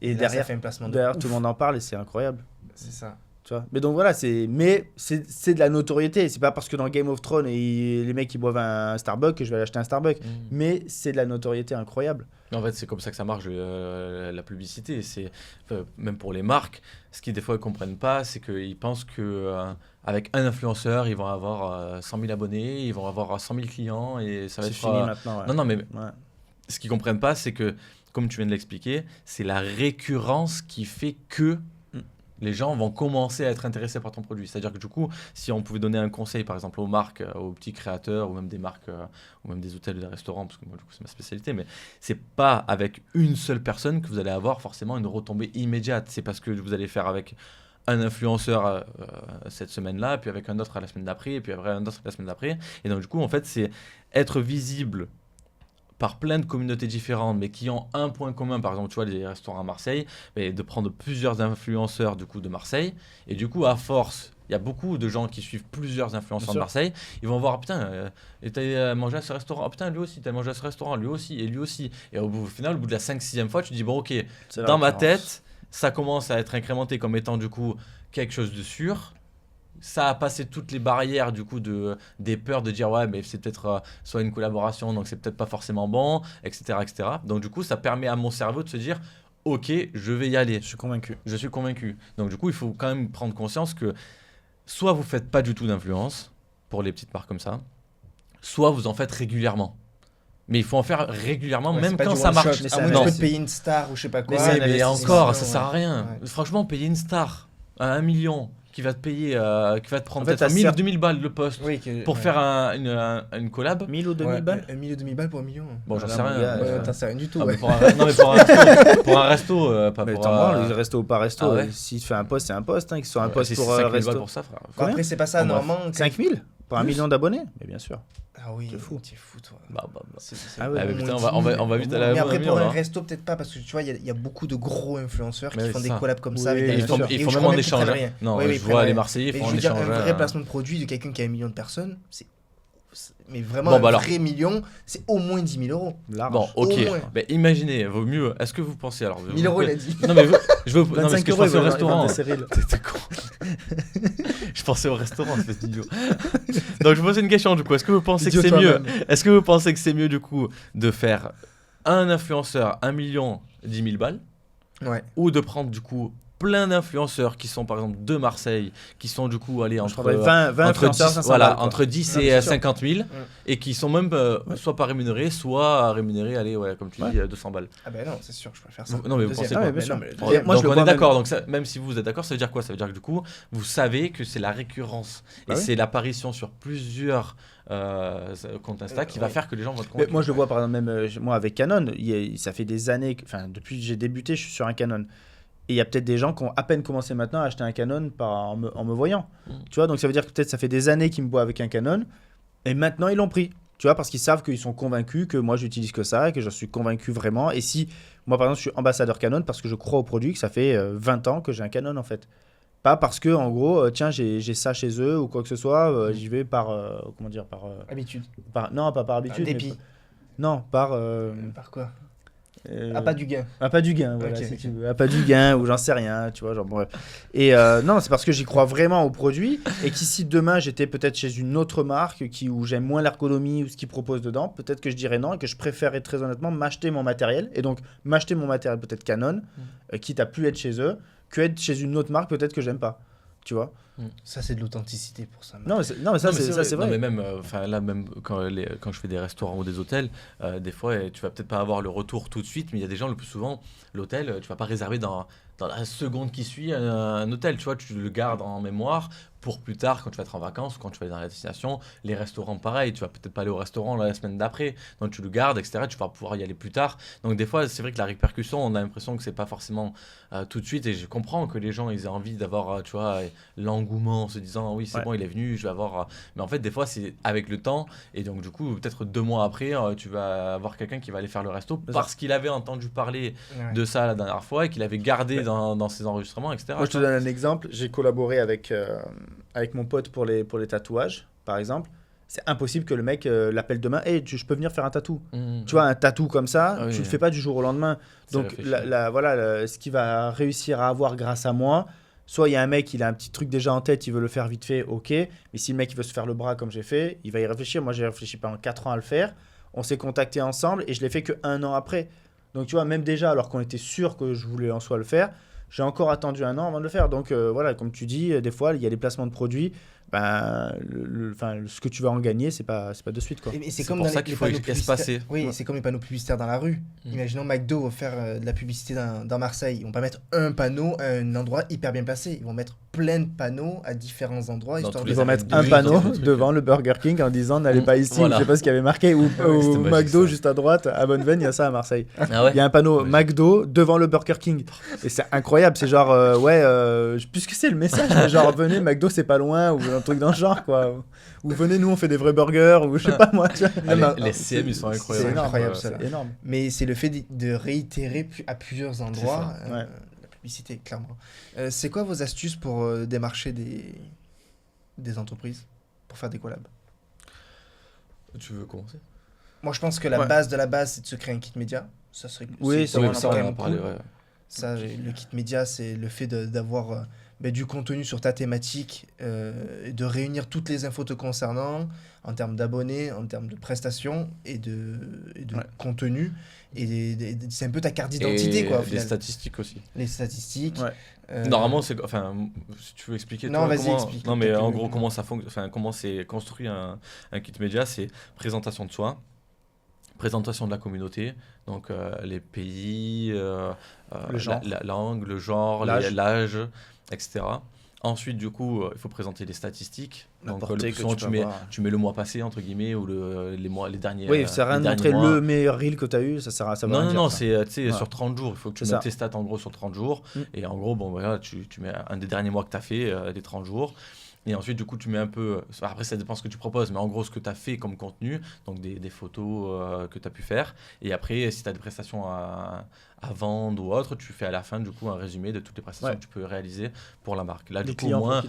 Et derrière, ça fait un placement derrière tout le monde en parle et c'est incroyable. C'est ça. Tu vois, mais donc voilà, c'est de la notoriété. C'est pas parce que dans Game of Thrones les mecs ils boivent un Starbucks que je vais aller acheter un Starbucks. Mais c'est de la notoriété incroyable. En fait, c'est comme ça que ça marche la publicité. C'est même pour les marques. Ce qu'ils des fois ils comprennent pas, c'est qu'ils pensent que avec un influenceur, ils vont avoir 100 000 abonnés, ils vont avoir 100 000 clients et ça va être fini maintenant. Ouais. Non, mais ce qu'ils comprennent pas, c'est que comme tu viens de l'expliquer, c'est la récurrence qui fait que les gens vont commencer à être intéressés par ton produit. C'est-à-dire que du coup, si on pouvait donner un conseil, par exemple, aux marques, aux petits créateurs, ou même des marques, ou même des hôtels ou des restaurants, parce que moi, du coup, c'est ma spécialité, mais c'est pas avec une seule personne que vous allez avoir forcément une retombée immédiate. C'est parce que vous allez faire avec un influenceur cette semaine-là, puis avec un autre la semaine d'après, et puis après un autre la semaine d'après. Et donc, du coup, en fait, c'est être visible par plein de communautés différentes, mais qui ont un point commun, par exemple, tu vois, les restaurants à Marseille, mais de prendre plusieurs influenceurs du coup de Marseille, et du coup, à force, il y a beaucoup de gens qui suivent plusieurs influenceurs de Marseille, ils vont voir, putain, t'as mangé à ce restaurant, oh, putain, lui aussi, t'as mangé à ce restaurant, lui aussi, et lui aussi, et au final, au bout de la 5-6e fois, tu te dis, bon, ok, dans ma tête, ça commence à être incrémenté comme étant du coup quelque chose de sûr. Ça a passé toutes les barrières du coup des peurs de dire ouais mais c'est peut-être soit une collaboration donc c'est peut-être pas forcément bon, etc., etc. Donc du coup ça permet à mon cerveau de se dire ok je vais y aller. Je suis convaincu. Donc du coup il faut quand même prendre conscience que soit vous faites pas du tout d'influence pour les petites marques comme ça, soit vous en faites régulièrement. Mais il faut en faire régulièrement, même quand ça marche. À moins de payer une star ou je sais pas quoi. Mais encore, ça sert à rien. Ouais. Franchement, payer une star à 1 million qui va te payer, qui va te prendre peut-être 1000 ou 2000 balles le poste pour faire une collab. 1000 ou 2000 balles 1000 ou 2000 balles pour 1 million. Bon, j'en sais rien. T'en sais rien du tout. Non, mais pour un resto, pas mais pour le resto ou pas resto. S'il te fait un poste, c'est un poste. Qu'il soit un poste pour un resto. Pour ça, frère. Après, c'est pas ça, normalement. 5000 pour 1 million d'abonnés? Mais bien sûr. Ah oui, t'es fou, toi. Ah ouais, putain, on va vite à la. Mais après, pour un resto, peut-être pas, parce que tu vois, il y a beaucoup de gros influenceurs qui font des collabs comme ça. Ils font même en échange. Non, je vois les Marseillais, ils font en échange. Un vrai placement de produit de quelqu'un qui a 1 million de personnes, c'est. Mais vraiment, un vrai million, c'est au moins 10 000 euros. Bon, ok. Mais imaginez, vaut mieux. Est-ce que vous pensez alors 1 000 euros, il a dit. Non, mais je veux. Non, mais je pensais au restaurant. T'es con. Je pensais au restaurant, cet idiot. Donc, je vous pose une question du coup. Est-ce que vous pensez que c'est mieux? Est-ce que vous pensez que c'est mieux du coup de faire un influenceur 1 million 10 000 balles? Ouais. Ou de prendre du coup plein d'influenceurs qui sont par exemple de Marseille, qui sont du coup allés entre 20 influenceurs, 10, entre 10 et 50 000 et qui sont même soit pas rémunérés, soit rémunérés, allez, comme tu dis, 200 balles. Ah ben non, c'est sûr, je préfère ça. Non, mais vous pensez quoi? Moi, donc on est d'accord, donc même si vous êtes d'accord, ça veut dire quoi? Ça veut dire que du coup, vous savez que c'est la récurrence et c'est l'apparition sur plusieurs compte Insta qui va faire que les gens vont te convaincre. Moi je le vois par exemple même moi avec Canon, ça fait des années, depuis que j'ai débuté je suis sur un Canon. Et il y a peut-être des gens qui ont à peine commencé maintenant à acheter un Canon en me voyant. Tu vois, donc ça veut dire que peut-être ça fait des années qu'ils me voient avec un Canon et maintenant ils l'ont pris. Tu vois, parce qu'ils savent qu'ils sont convaincus que moi j'utilise que ça et que je suis convaincu vraiment. Et si moi par exemple je suis ambassadeur Canon parce que je crois au produit, que ça fait 20 ans que j'ai un Canon en fait. Pas parce que en gros tiens j'ai ça chez eux ou quoi que ce soit, j'y vais par habitude. Non, pas par habitude. Dépit. Non, par par quoi? Pas du gain. Pas du gain, voilà, Ok, si ok. tu veux. Pas du gain, ou j'en sais rien, tu vois, genre bref. Et non, c'est parce que j'y crois vraiment au produit, et qu'ici demain j'étais peut-être chez une autre marque où j'aime moins l'ergonomie ou ce qu'ils proposent dedans, peut-être que je dirais non, et que je préférerais très honnêtement m'acheter mon matériel, et donc m'acheter mon matériel peut-être Canon, quitte à plus être chez eux, que être chez une autre marque peut-être que j'aime pas, tu vois. Ça, c'est de l'authenticité pour ça. Non, mais, ça, c'est Non, vrai. mais même, là, même quand je fais des restaurants ou des hôtels, des fois, tu vas peut-être pas avoir le retour tout de suite, mais il y a des gens, le plus souvent, l'hôtel, tu vas pas réserver dans la seconde qui suit un hôtel, tu vois, tu le gardes en mémoire pour plus tard, quand tu vas être en vacances ou quand tu vas aller dans la destination. Les restaurants, pareil, tu vas peut-être pas aller au restaurant la semaine d'après, donc tu le gardes, etc. Tu vas pouvoir y aller plus tard. Donc des fois, c'est vrai que la répercussion, on a l'impression que c'est pas forcément tout de suite, et je comprends que les gens, ils aient envie d'avoir, tu vois, l'engouement en se disant, oui, c'est bon, il est venu, je vais avoir... Mais en fait, des fois, c'est avec le temps, et donc du coup, peut-être 2 mois après, tu vas avoir quelqu'un qui va aller faire le resto parce qu'il avait entendu parler de ça la dernière fois et qu'il avait gardé dans ses enregistrements, etc. Moi, je te donne un exemple. J'ai collaboré avec mon pote pour les tatouages, par exemple. C'est impossible que le mec l'appelle demain. Hey, je peux venir faire un tatou. Tu vois, un tatou comme ça, tu le fais pas du jour au lendemain. Donc, ce qu'il va réussir à avoir grâce à moi, soit il y a un mec, il a un petit truc déjà en tête, il veut le faire vite fait, ok. Mais si le mec il veut se faire le bras comme j'ai fait, il va y réfléchir. Moi, j'ai réfléchi pendant 4 ans à le faire. On s'est contactés ensemble et je l'ai fait que 1 an après. Donc, tu vois, même déjà, alors qu'on était sûr que je voulais en soi le faire, j'ai encore attendu 1 an avant de le faire. Donc, voilà, comme tu dis, des fois, il y a des placements de produits. Ben, ce que tu vas en gagner, c'est pas de suite, quoi. Et c'est comme ça qu'il faut espacer. Oui, c'est comme les panneaux publicitaires dans la rue. Imaginons McDo va faire de la publicité dans Marseille. Ils vont pas mettre un panneau à un endroit hyper bien placé. Ils vont mettre plein de panneaux à différents endroits. Ils vont mettre un panneau devant le Burger King en disant n'allez pas ici. Voilà. Je sais pas ce qu'il y avait marqué. Ou McDo juste à droite, à Bonneveine, il y a ça à Marseille. Il y a un panneau McDo devant le Burger King. Et c'est incroyable. C'est genre, je sais plus ce que c'est le message, mais genre, venez, McDo, c'est pas loin. Ou un truc dans le genre, quoi. Ou venez, nous on fait des vrais burgers, ou je sais pas moi. Les CM ils sont incroyables. C'est incroyable, ça. C'est énorme. Mais c'est le fait de réitérer à plusieurs endroits la publicité, clairement. C'est quoi vos astuces pour démarcher des entreprises, pour faire des collabs? Tu veux commencer? Moi je pense que la base de la base, c'est de se créer un kit média. Ça serait ça on en parler. Ça, le kit média, c'est le fait d'avoir du contenu sur ta thématique, de réunir toutes les infos te concernant en termes d'abonnés, en termes de prestations et de contenu. Et c'est un peu ta carte d'identité, quoi. Les statistiques aussi. Les statistiques. Normalement, si tu veux expliquer. Non, vas-y, explique. Non, mais en gros, comment ça fonctionne, comment c'est construit un kit média, c'est présentation de soi. Présentation de la communauté, donc les pays, la langue, le genre, l'âge, etc. Ensuite, du coup, il faut présenter les statistiques. Donc, tu mets le mois passé, entre guillemets, ou les derniers. Oui, ça sert à rien de montrer le meilleur reel que tu as eu, ça sert à ça. Non, c'est sur 30 jours. Il faut que tu mettes tes stats en gros sur 30 jours. Et en gros, tu mets un des derniers mois que tu as fait, des 30 jours. Et ensuite, du coup, tu mets un peu... Après, ça dépend ce que tu proposes, mais en gros, ce que tu as fait comme contenu, donc des photos que tu as pu faire. Et après, si tu as des prestations à vendre ou autre, tu fais à la fin, du coup, un résumé de toutes les prestations que tu peux réaliser pour la marque. Là, du coup, au moins,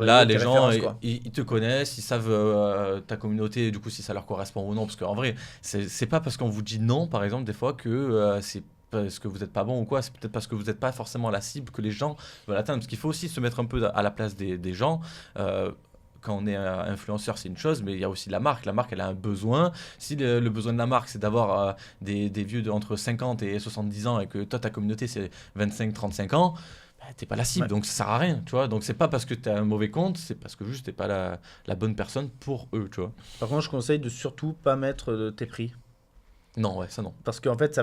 là, les gens, ils te connaissent, ils savent ta communauté, du coup, si ça leur correspond ou non. Parce qu'en vrai, c'est pas parce qu'on vous dit non, par exemple, des fois, que c'est parce que vous n'êtes pas bon ou quoi, c'est peut-être parce que vous n'êtes pas forcément la cible que les gens veulent atteindre. Parce qu'il faut aussi se mettre un peu à la place des gens. Quand on est influenceur, c'est une chose, mais il y a aussi la marque. La marque, elle a un besoin. Si le besoin de la marque, c'est d'avoir des vieux entre 50 et 70 ans et que toi, ta communauté, c'est 25-35 ans, t'es pas la cible, donc ça sert à rien, tu vois. Donc c'est pas parce que t'as un mauvais compte, c'est parce que juste t'es pas la bonne personne pour eux, tu vois. Par contre, je conseille de surtout pas mettre tes prix. Non, ça non. Parce qu'en fait,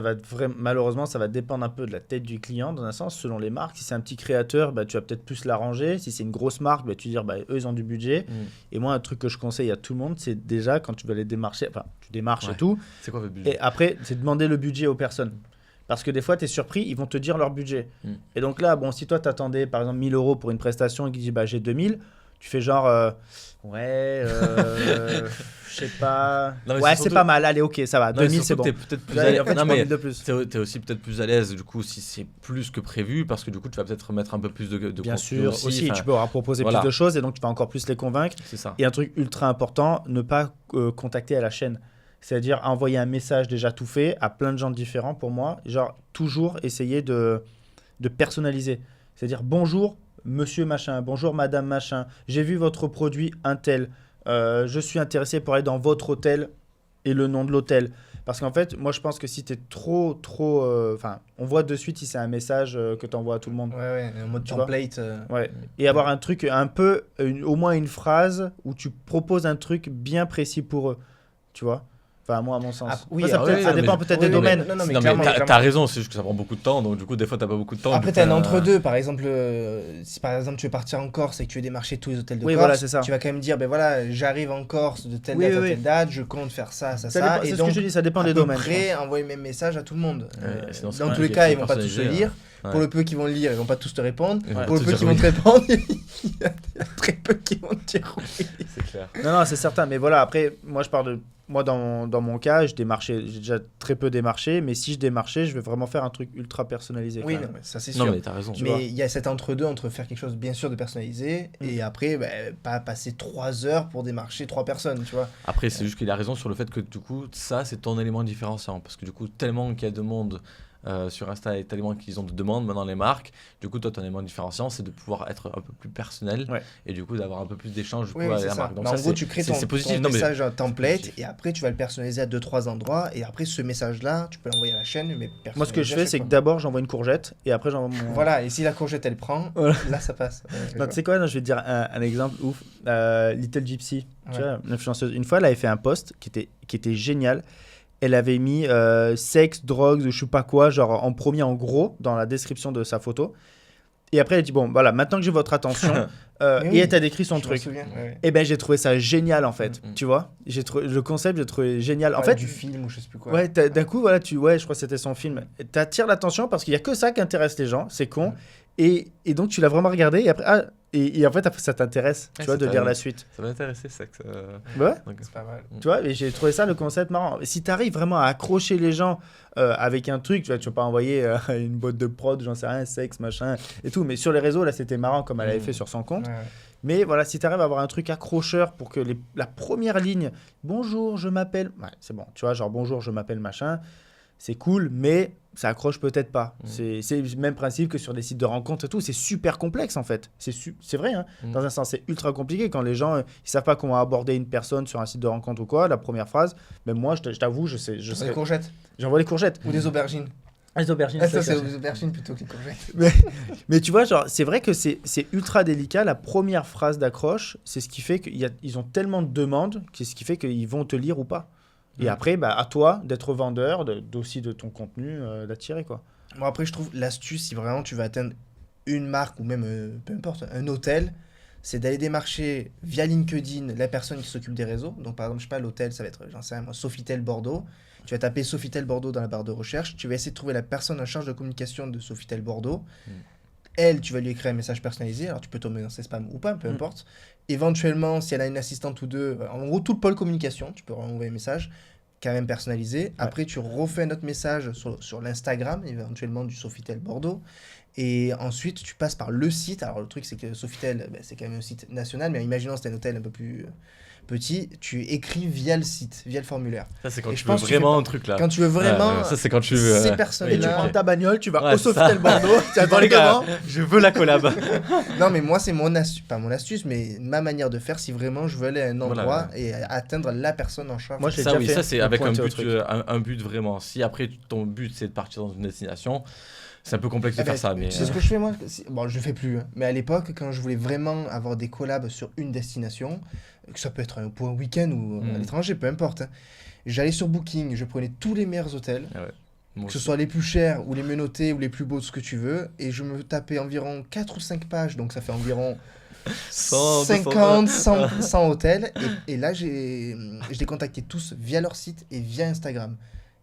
malheureusement, ça va dépendre un peu de la tête du client, dans un sens, selon les marques. Si c'est un petit créateur, tu vas peut-être plus l'arranger. Si c'est une grosse marque, tu vas dire, eux, ils ont du budget. Et moi, un truc que je conseille à tout le monde, c'est déjà, quand tu vas les démarcher, tu démarches et tout. C'est quoi votre budget? Et après, c'est demander le budget aux personnes. Parce que des fois, tu es surpris, ils vont te dire leur budget. Et donc là, si toi, t'attendais, par exemple, 1000 € pour une prestation et qu'ils disent, j'ai 2000, tu fais genre, je sais pas. Non, ouais, c'est pas mal, allez, ok, ça va. 2000, c'est bon. T'es peut-être plus t'es aussi peut-être plus à l'aise, du coup, si c'est plus que prévu, parce que du coup, tu vas peut-être mettre un peu plus de Bien contenu sûr, aussi tu peux proposer plus de choses et donc tu vas encore plus les convaincre. C'est ça. Et un truc ultra important, ne pas contacter à la chaîne. C'est-à-dire envoyer un message déjà tout fait à plein de gens différents pour moi. Genre, toujours essayer de personnaliser. C'est-à-dire, bonjour, monsieur machin, bonjour, madame machin, j'ai vu votre produit un tel. Je suis intéressé pour aller dans votre hôtel et le nom de l'hôtel. Parce qu'en fait, moi, je pense que si tu es trop... Enfin, on voit de suite si c'est un message que tu envoies à tout le monde. Ouais, un mode Tu vois. template. Ouais. Et avoir un truc un peu, au moins une phrase où tu proposes un truc bien précis pour eux. Tu vois. Enfin, moi, à mon sens. Ah, oui, Après, ça, oui, ça non, dépend mais- peut-être oui, des oui, domaines. non, mais Non, mais clairement, t'as raison, c'est juste que ça prend beaucoup de temps, donc du coup, des fois, t'as pas beaucoup de temps. Après, du tu as coup, un entre-deux. Par exemple, si par exemple tu veux partir en Corse et que tu veux démarcher tous les hôtels de Oui, Corse, voilà, c'est ça. tu vas quand même dire ben voilà, j'arrive en Corse de telle Oui, date oui, à oui. telle date, je compte faire ça. Ça Et dépend- c'est ce donc, que je dis, ça dépend à des peu domaines. je près, envoyer le même message à tout le monde. sinon, c'est Dans pas tous les un cas, ils qui est vont pas tous le personnalisé, lire. Ouais. Pour le peu qui vont le lire, ils vont pas tous te répondre. Ouais, Pour le te peu dire qui vont oui. te répondre, il y a très peu qui vont te dire oui. C'est clair. pense. Non, c'est certain. Mais voilà, après, moi, je parle de. Moi, dans mon cas, j'ai déjà très peu démarché. Mais si je démarchais, je vais vraiment faire un truc ultra personnalisé. Oui, quand non, même. mais ça c'est Non, sûr. mais t'as raison. Tu vois. Mais il y a cet entre-deux entre faire quelque chose bien sûr de personnalisé et après pas passer 3 heures pour démarcher 3 personnes, tu vois. Après, c'est juste qu'il a raison sur le fait que du coup, ça, c'est ton élément différenciant. Parce que du coup, tellement qu'il y a de monde sur Insta et tellement qu'ils ont de demandes maintenant les marques, du coup, toi, ton élément différenciant, c'est de pouvoir être un peu plus personnel Ouais. et du coup, d'avoir un peu plus d'échanges Oui, avec c'est la ça. marque. Donc, Mais ça, en gros, c'est- tu crées c'est ton positif. ton Non, mais message un template positif. et après tu vas le personnaliser à 2-3 endroits et après ce message-là, tu peux l'envoyer à la chaîne mais Moi, ce que je personnalisé à fais, chaque c'est que fois. d'abord, j'envoie une courgette et après, j'envoie mon. Voilà, et si la courgette elle prend, Voilà. là ça passe. Non, tu sais quoi, non, je vais te dire un exemple ouf. Little Gypsy, tu Ouais. vois, l'influenceuse. Une fois, elle avait fait un post qui était génial. Elle avait mis sexe, drogue, je sais pas quoi, genre en premier en gros dans la description de sa photo. Et après, elle dit bon, voilà, maintenant que j'ai votre attention, Mais et oui, elle t'a décrit son Je me truc. souviens, ouais. Et ben, j'ai trouvé ça génial en fait. Mhm. Tu vois, le concept, j'ai trouvé génial. En Ouais, fait, du film ou je sais plus quoi. ouais, d'un coup, voilà, ouais, je crois que c'était son film. T'attires l'attention parce qu'il y a que ça qui intéresse les gens, c'est con. Mhm. Et donc, tu l'as vraiment regardé et après, et en fait, après, ça t'intéresse, tu Ouais, vois, c'est de pas lire mal. la suite. Ça m'intéressait, ça. Ouais. Donc, C'est pas mal. Tu vois, et j'ai trouvé ça le concept marrant. Si tu arrives vraiment à accrocher les gens avec un truc, tu vas pas envoyer une boîte de prod, j'en sais rien, sexe, machin et tout. Mais sur les réseaux, là, c'était marrant comme elle avait fait sur son compte. Ouais. Mais voilà, si tu arrives à avoir un truc accrocheur pour que la première ligne, bonjour, je m'appelle. Ouais, c'est bon, tu vois, genre bonjour, je m'appelle machin, c'est cool, mais ça accroche peut-être pas. C'est le même principe que sur des sites de rencontres et tout. C'est super complexe en fait. C'est vrai, hein. Dans un sens, c'est ultra compliqué quand les gens ils savent pas comment aborder une personne sur un site de rencontre ou quoi. La première phrase, même moi, je t'avoue, je Des sais. courgettes J'envoie les courgettes. ou des aubergines. Les aubergines. Ah, ça c'est c'est ça. des aubergines plutôt que les courgettes. Mais tu vois, genre, c'est vrai que c'est ultra délicat. La première phrase d'accroche, c'est ce qui fait qu'ils ont tellement de demandes, c'est ce qui fait qu'ils vont te lire ou pas. Et après, bah, à toi d'être vendeur, aussi de ton contenu, d'attirer quoi. Bon, après, je trouve l'astuce, si vraiment tu veux atteindre une marque ou même, peu importe, un hôtel, c'est d'aller démarcher via LinkedIn la personne qui s'occupe des réseaux. Donc, par exemple, je sais pas, l'hôtel, ça va être, j'en sais rien, moi, Sofitel Bordeaux. Tu vas taper Sofitel Bordeaux dans la barre de recherche. Tu vas essayer de trouver la personne en charge de communication de Sofitel Bordeaux. Elle, tu vas lui écrire un message personnalisé. Alors, tu peux tomber dans ses spams ou pas, peu importe. Éventuellement, si elle a une assistante ou deux, en gros, tout le pôle communication, tu peux envoyer un message quand même personnalisé. Après, tu refais un autre message sur l'Instagram, éventuellement du Sofitel Bordeaux. Et ensuite, tu passes par le site. Alors, le truc, c'est que Sofitel, c'est quand même un site national, mais imaginons que c'était un hôtel un peu plus petit. Tu écris via le site, via le formulaire. Ça, c'est quand Et tu je veux pense que tu vraiment fais un truc là. Quand tu veux vraiment ça, c'est quand tu veux. ces Et tu personnes-là. prends ta bagnole, tu vas Ouais, au c'est Sofitel ça. Bordeaux, tu attends les gars, devant. je veux la collab. Non, mais moi, c'est mon astuce, pas mon astuce, mais ma manière de faire si vraiment je veux aller à un endroit Voilà, et atteindre la personne en charge. Moi, je l'ai Ça, déjà oui, fait, ça, c'est de avec un pointer au but, truc. un but vraiment. Si après, ton but, c'est de partir dans une destination, c'est un peu complexe de Eh faire ben, ça. Mais c'est ce que je fais moi. Bon, je le fais plus. Hein. Mais à l'époque, quand je voulais vraiment avoir des collabs sur une destination, que ça peut être pour un week-end ou à l'étranger, peu importe. Hein, j'allais sur Booking, je prenais tous les meilleurs hôtels, moi que ce aussi. soit les plus chers ou les mieux notés ou les plus beaux, ce que tu veux, et je me tapais environ 4 ou 5 pages, donc ça fait environ 100, 50, 100 hôtels. Et là, je les contactais tous via leur site et via Instagram.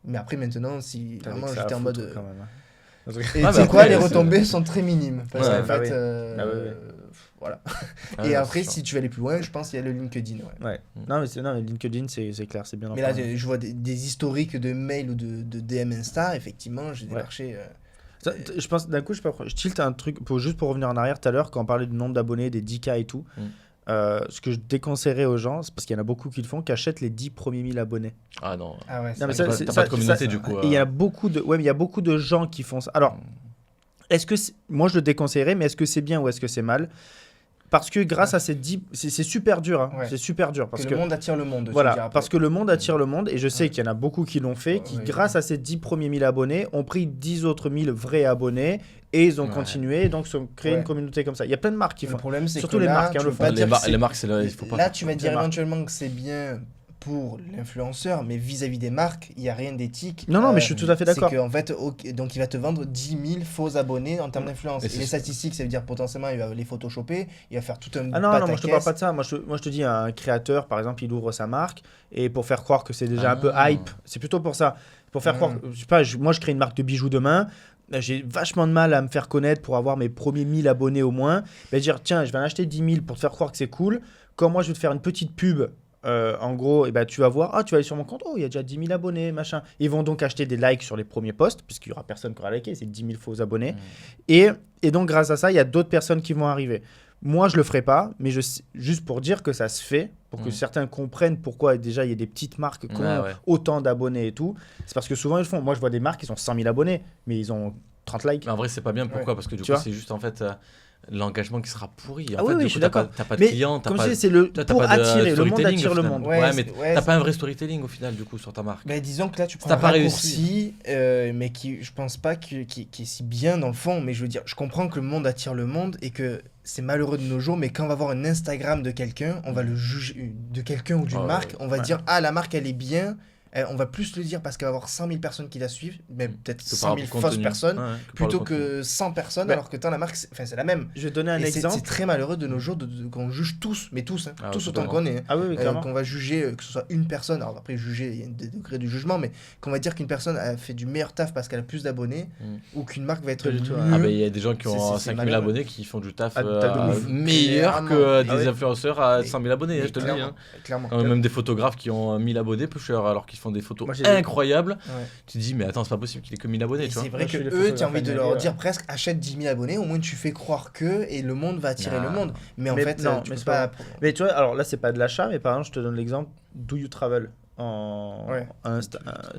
Mais après, maintenant, si vraiment Avec ça à j'étais en foutre, mode. quand même, hein. Et Ah, tu bah sais quoi, après, les c'est- retombées sont très minimes. Parce Ouais, qu'en bah fait, oui. Ah oui, oui. voilà. Ah, Et ouais, après, c'est si tu veux aller plus loin, je pense qu'il y a le LinkedIn. Ouais. Ouais. Non, mais LinkedIn, c'est clair, c'est bien. d'en Mais là, parler. je vois des historiques de mails ou de DM Insta. Effectivement, j'ai démarché. Je pense, d'un coup, je tilte un truc, juste pour revenir en arrière tout à l'heure, quand on parlait du nombre d'abonnés, des 10K et tout. ce que je déconseillerais aux gens, c'est parce qu'il y en a beaucoup qui le font, qui achètent les 10 premiers 1000 abonnés. Ah non. Ah ouais, Non, mais c'est vrai ça, que T'as pas de communauté du coup. Et il y a beaucoup de, ouais, mais il y a beaucoup de gens qui font ça. Alors, moi je le déconseillerais, mais est-ce que c'est bien ou est-ce que c'est mal? Parce que grâce à ces 10, c'est super dur, hein. Ouais. C'est super dur parce que que le monde attire le monde. tu veux voilà, dire après. parce que le monde attire le monde et je sais qu'il y en a beaucoup qui l'ont fait, qui Ouais, grâce à ces 10 premiers 1000 abonnés ont pris 10 autres 1000 vrais abonnés et ils ont Ouais. continué et donc se sont créé Ouais. une communauté comme ça. Il y a plein de marques qui Le font. problème, c'est Surtout que les là, marques, hein, tu le peux font. pas dire que Les marques, c'est là, il faut pas. Là, tu vas Les dire marques. éventuellement que c'est bien pour l'influenceur, mais vis-à-vis des marques, il n'y a rien d'éthique. Non, mais je suis tout à fait d'accord. C'est qu'en fait, donc il va te vendre 10 000 faux abonnés en termes d'influence. Et Et c'est les sûr. statistiques, ça veut dire potentiellement, il va les photoshopper, il va faire tout un Ah non, moi je te parle pas de ça. Moi je te dis, un créateur, par exemple, il ouvre sa marque et pour faire croire que c'est déjà un peu Ah. hype, c'est plutôt pour ça. Pour faire Mm. croire, je sais pas, moi je crée une marque de bijoux demain. J'ai vachement de mal à me faire connaître pour avoir mes premiers 1000 abonnés au moins. Dire, tiens, je vais en acheter 10 000 pour te faire croire que c'est cool. Quand moi je vais te faire une petite pub, en gros, et ben, tu vas voir, tu vas aller sur mon compte, il y a déjà 10 000 abonnés, machin. Ils vont donc acheter des likes sur les premiers posts, puisqu'il y aura personne qui aura liké, c'est 10 000 faux abonnés. Et donc, grâce à ça, il y a d'autres personnes qui vont arriver. Moi, je le ferai pas, mais juste pour dire que ça se fait, pour que Mm. certains comprennent pourquoi déjà il y a des petites marques qui ont Ouais. autant d'abonnés et tout. C'est parce que souvent ils le font. Moi, je vois des marques qui ont 100 000 abonnés, mais ils ont 30 likes. Mais en vrai, c'est pas bien. Pourquoi? Parce que du Tu coup, vois c'est juste en fait l'engagement qui sera pourri. En Ah oui, fait, oui, du je coup, suis t'as pas, d'accord. t'as pas de Mais clients, t'as comme pas. je dis, c'est le T'as pour pas de attirer. Le monde storytelling, attire au le final. monde. Ouais, mais ouais, t'as pas un vrai storytelling au final, du coup, sur ta marque. Mais disons que là, tu prends T'as un pas raccourci, mais qui, je pense pas qui est si bien dans le fond. Mais je veux dire, je comprends que le monde attire le monde et que c'est malheureux de nos jours, mais quand on va voir un Instagram de quelqu'un, on va le juger, de quelqu'un ou d'une Ouais, marque, on va ouais. dire, ah, la marque, elle est bien. On va plus le dire parce qu'elle va avoir 100 000 personnes qui la suivent, mais peut-être Que par 100 000 rapport au fausses contenu. personnes, Ouais, que par plutôt le contenu. que 100 personnes, Ouais. alors que tant la marque, c'est la même. Je vais donner un Et c'est exemple. très malheureux de nos jours qu'on juge tous, mais tous, hein, Ah, tous autant totalement. qu'on est. Hein. Ah oui, oui, clairement. Qu'on va juger, que ce soit une personne, alors après juger, il y a des degrés de jugement, mais qu'on va dire qu'une personne a fait du meilleur taf parce qu'elle a plus d'abonnés, ou qu'une marque va être Pas du tout, mieux. ouais. Ah, ben il y a des gens qui ont C'est 5000 malheureux. abonnés qui font du taf Ah, t'as de ouf. meilleur que Clairement. des Ah ouais. influenceurs à Mais- 100 000 abonnés, mais je te le dis. clairement, Hein. clairement. Même des photographes qui ont 1000 abonnés, peu cher, alors qu'ils font des photos Moi, j'ai- incroyables. Ouais. Tu te dis, mais attends, c'est pas possible qu'il ait que 1000 abonnés, Et tu c'est vois. vrai Moi, que je suis les eux, tu as photographes envie de annulés, leur ouais. dire presque achète 10 000 abonnés, au moins tu fais croire que et le monde va attirer Ah. le monde. Mais en Mais fait, non, tu mais peux c'est pas. pas Mais tu vois, alors là, c'est pas de l'achat, mais par exemple, je te donne l'exemple Do You Travel. Ouais.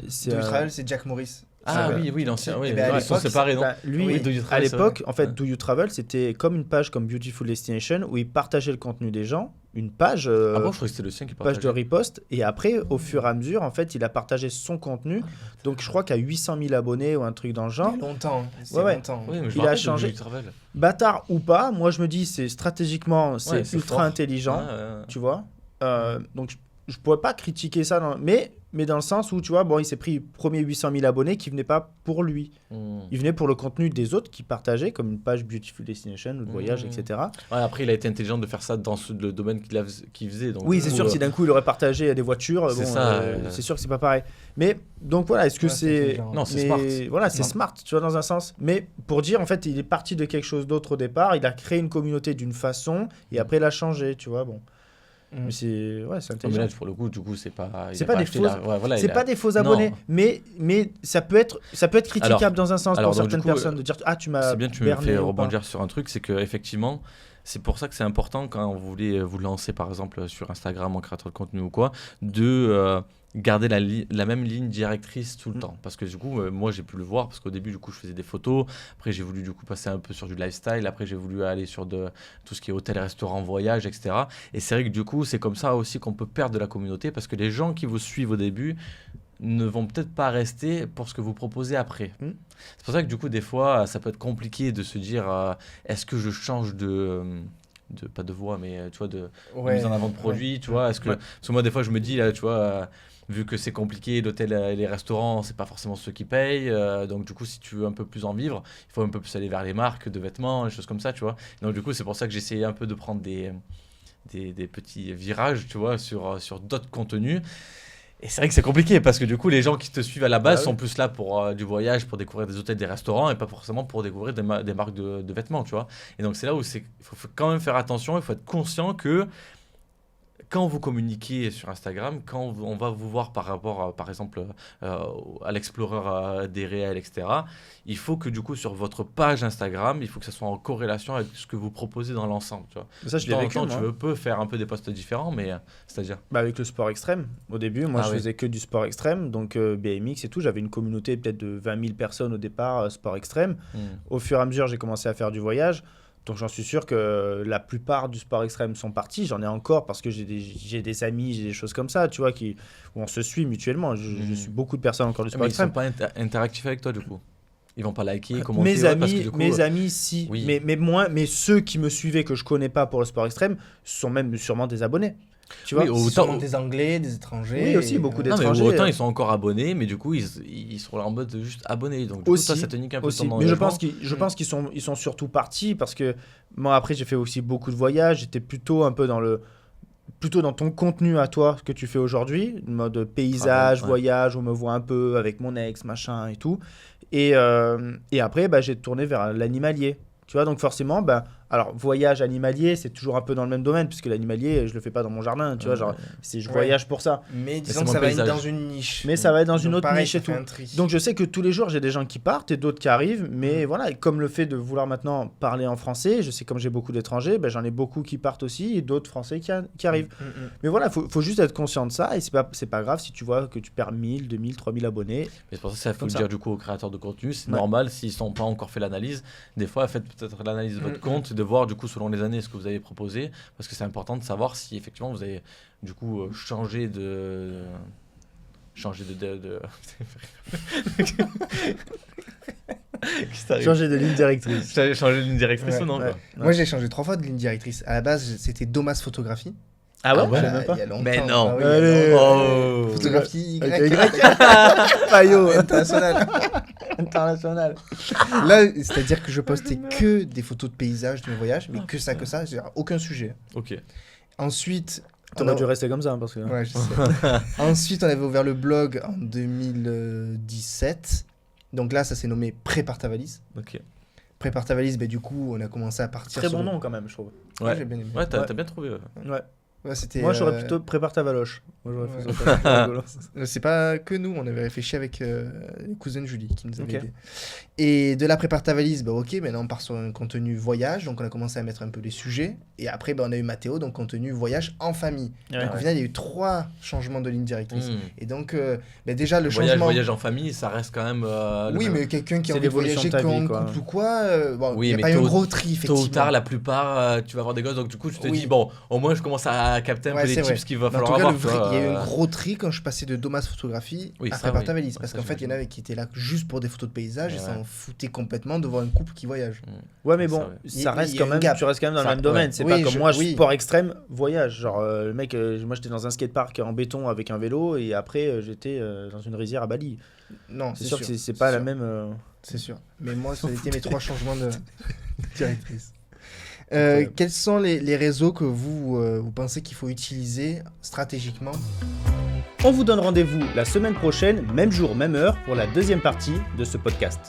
C'est Do You Travel, c'est Jack Morris. Ah Ouais. oui, l'ancien, oui, Eh ben, à ils sont l'époque, séparés, non? Bah, lui, Oui. Do You à Travel, c'est l'époque, vrai. en fait, Ouais. Do You Travel, c'était comme une page comme Beautiful Destination où il partageait le contenu des gens, une page, Ah bon, je croyais que c'était le sien qui page de partageait. riposte, et après, au fur et à mesure, en fait, il a partagé son contenu. Donc, je crois qu'à 800 000 abonnés ou un truc dans le genre, Il y a longtemps. C'est Ouais, ouais. longtemps. Oui, mais je Il me a rappelle de changé. Do You Travel. bâtard ou pas, moi, je me dis, c'est stratégiquement, c'est Ouais, c'est ultra fort. intelligent, Ouais, ouais. tu vois. Donc, je pourrais pas critiquer ça, mais dans le sens où, tu vois, bon, il s'est pris premier 800 000 abonnés qui venaient pas pour lui. Hmm. Il venait pour le contenu des autres qui partageaient, comme une page Beautiful Destination ou de voyage, Mmh. etc. Ouais, après, il a été intelligent de faire ça dans le domaine qu'il faisait. Donc, Oui, du c'est coup, sûr, si d'un coup il aurait partagé des voitures, c'est bon, ça, c'est sûr que c'est pas pareil. Mais donc voilà, est-ce que Ouais, c'est c'est. intelligent. Non, c'est mais smart. Voilà, c'est Smart. smart, tu vois, dans un sens. Mais pour dire, en fait, il est parti de quelque chose d'autre au départ, il a créé une communauté d'une façon, et après il a changé, tu vois, bon. Mm. Mais c'est. Ouais, c'est Non, mais intelligent. là, pour le coup, du coup, c'est pas. il C'est a pas des acheté fausses- ouais, voilà, C'est il a- pas des faux Non. abonnés, mais ça peut être critiquable dans un sens alors, pour donc, du certaines coup, personnes de dire ah tu m'as C'est bien, tu me berné fais ou pas. rebondir sur un truc, c'est que effectivement, c'est pour ça que c'est important quand vous voulez vous lancer par exemple sur Instagram en créateur de contenu ou quoi, de garder la même ligne directrice tout le temps. Parce que du coup, moi j'ai pu le voir parce qu'au début du coup je faisais des photos, après j'ai voulu du coup passer un peu sur du lifestyle, après j'ai voulu aller sur tout ce qui est hôtel, restaurant, voyage, etc. Et c'est vrai que du coup c'est comme ça aussi qu'on peut perdre de la communauté parce que les gens qui vous suivent au début ne vont peut-être pas rester pour ce que vous proposez après. Mm. C'est pour ça que du coup, des fois, ça peut être compliqué de se dire est-ce que je change pas de voix, mais tu vois, de mise en avant de produit, tu vois, est-ce que... Ouais. Parce que moi, des fois, je me dis, là, tu vois, vu que c'est compliqué, l'hôtel et les restaurants, c'est pas forcément ceux qui payent, donc du coup, si tu veux un peu plus en vivre, il faut un peu plus aller vers les marques de vêtements, des choses comme ça, tu vois. Donc du coup, c'est pour ça que j'essayais un peu de prendre des petits virages, tu vois, sur d'autres contenus. Et c'est vrai que c'est compliqué parce que du coup, les gens qui te suivent à la base Bah oui. sont plus là pour du voyage, pour découvrir des hôtels, des restaurants et pas forcément pour découvrir des marques de vêtements, tu vois. Et donc, c'est là où il faut quand même faire attention, il faut être conscient que quand vous communiquez sur Instagram, quand on va vous voir par rapport, par exemple, à l'explorer des réels, etc., il faut que du coup, sur votre page Instagram, il faut que ça soit en corrélation avec ce que vous proposez dans l'ensemble. Tu vois. Ça, je De l'ai temps en vécu, temps, moi. tu peux faire un peu des posts différents, mais c'est-à-dire. Bah, avec le sport extrême, au début, moi Ah je oui. faisais que du sport extrême, donc BMX et tout. J'avais une communauté peut-être de 20 000 personnes au départ, sport extrême. Au fur et à mesure, j'ai commencé à faire du voyage. Donc j'en suis sûr que la plupart du sport extrême sont partis. J'en ai encore parce que j'ai des amis, j'ai des choses comme ça, tu vois, où on se suit mutuellement. Je suis beaucoup de personnes encore du sport Mais ils sont extrême. pas interactifs avec toi, du coup. Ils vont pas liker, commenter. Mes ouais, parce que, amis, du coup, mes amis, si, oui. mais ceux qui me suivaient que je connais pas pour le sport extrême sont même sûrement des abonnés. Tu vois, Oui, C'est autant, sûrement des Anglais, des étrangers. Oui, aussi, et, beaucoup non, mais d'étrangers, autant ils sont encore abonnés, mais du coup, ils sont là en mode juste abonnés. Donc, du coup, Aussi, toi, ça te nique un peu aussi. ton Mais je engagement. pense qu'ils sont surtout partis parce que moi après j'ai fait aussi beaucoup de voyages. J'étais plutôt un peu plutôt dans ton contenu à toi que tu fais aujourd'hui, mode paysage, Travail, ouais. voyage, on me voit un peu avec mon ex, machin et tout. Et après, bah, j'ai tourné vers l'animalier. Tu vois, donc forcément, bah, alors voyage animalier, c'est toujours un peu dans le même domaine, puisque l'animalier, je le fais pas dans mon jardin, tu vois, genre, je Ouais. voyage pour ça. Mais c'est disons que mon ça va être paysage. dans une niche. Mais ça va être dans une Donc, autre pareil, niche ça et fait tout. un tri. Donc je sais que tous les jours, j'ai des gens qui partent et d'autres qui arrivent, mais voilà, et comme le fait de vouloir maintenant parler en français, je sais comme j'ai beaucoup d'étrangers, ben, j'en ai beaucoup qui partent aussi et d'autres français qui arrivent. Mais voilà, faut juste être conscient de ça et c'est pas grave si tu vois que tu perds 1000, 2000, 3000 abonnés. Mais c'est pour ça que ça faut Comme le ça. dire du coup aux créateurs de contenu. C'est Ouais. normal s'ils n'ont pas encore fait l'analyse. Des fois, faites peut-être l'analyse de votre compte et de voir du coup selon les années ce que vous avez proposé. Parce que c'est important de savoir si effectivement vous avez du coup changé de. Qu'est-ce qui t'arrive Changer de ligne directrice. Changer de ligne directrice Ouais, ou non ouais. quoi. Moi, j'ai changé 3 fois de ligne directrice. À la base, c'était Domas Photographie. Ah ouais, Ah ouais, je savais même pas. Il y a longtemps. Mais non. Ah oui, il y a Allez. longtemps. Oh. Photographie Y. Avec un Y. Maillot International. international. Là, c'est-à-dire que je postais que des photos de paysages de mes voyages, mais que ça, c'est-à-dire aucun sujet. Ok. Ensuite, T'aurais dû rester comme ça, hein, parce que. Ouais, je sais. Ensuite, on avait ouvert le blog en 2017. Donc là, ça s'est nommé Prépare ta valise. Ok. Prépare ta valise, du coup, on a commencé à partir Très sur bon le- nom quand même, je trouve. Ouais, Ouais. j'ai bien aimé. Ouais, Ouais. t'as bien trouvé. Ouais. Ouais, c'était, Moi, j'aurais plutôt prépare ta valoche. Moi, j'aurais fait Ouais. ça, c'est rigolo. C'est pas que nous, on avait réfléchi avec les cousines Julie qui nous avait Ok. aidé. Et de là, prépare ta valise, ok, maintenant on part sur un contenu voyage, donc on a commencé à mettre un peu les sujets. Et après, on a eu Mathéo, donc contenu voyage en famille. Ouais. Donc au final, il y a eu 3 changements de ligne directrice. Hmm. Et donc, déjà, le Voyage, changement. voyage en famille, ça reste quand même. le Oui, même. mais quelqu'un qui a C'est envie de l'évolution voyager de ta vie, en quoi. couple ou quoi, bon, Oui, il n'y a mais pas eu un tôt- gros tri, Tôt effectivement. ou tard, la plupart, tu vas avoir des gosses, donc du coup, tu te Oui. dis, bon, au moins, je commence à capter un Ouais, peu les c'est vrai. tips qu'il va Mais en falloir tout cas, avoir. le vrai, tu vois, il y a eu un gros tri quand je passais de Domas Photographie Oui, à ça, Prépare oui. ta valise. Ouais, Parce ça, qu'en fait, il y en avait qui étaient là juste pour des photos de paysages et Ouais. s'en foutaient complètement de voir un couple qui voyage. Ouais, mais Ça, bon, ouais. ça Il reste y a quand une même. gap. Tu restes quand même dans Ça, le même domaine. ouais. C'est Oui, pas comme moi, oui. sport extrême, voyage. Genre, le mec, moi j'étais dans un skatepark en béton avec un vélo et après j'étais dans une rizière à Bali. Non, C'est sûr que c'est pas la sûr. même. C'est sûr. Mais moi, ça a été mes 3 changements de directrice. Incroyable. Quels sont les réseaux que vous pensez qu'il faut utiliser stratégiquement? On vous donne rendez-vous la semaine prochaine, même jour, même heure, pour la deuxième partie de ce podcast.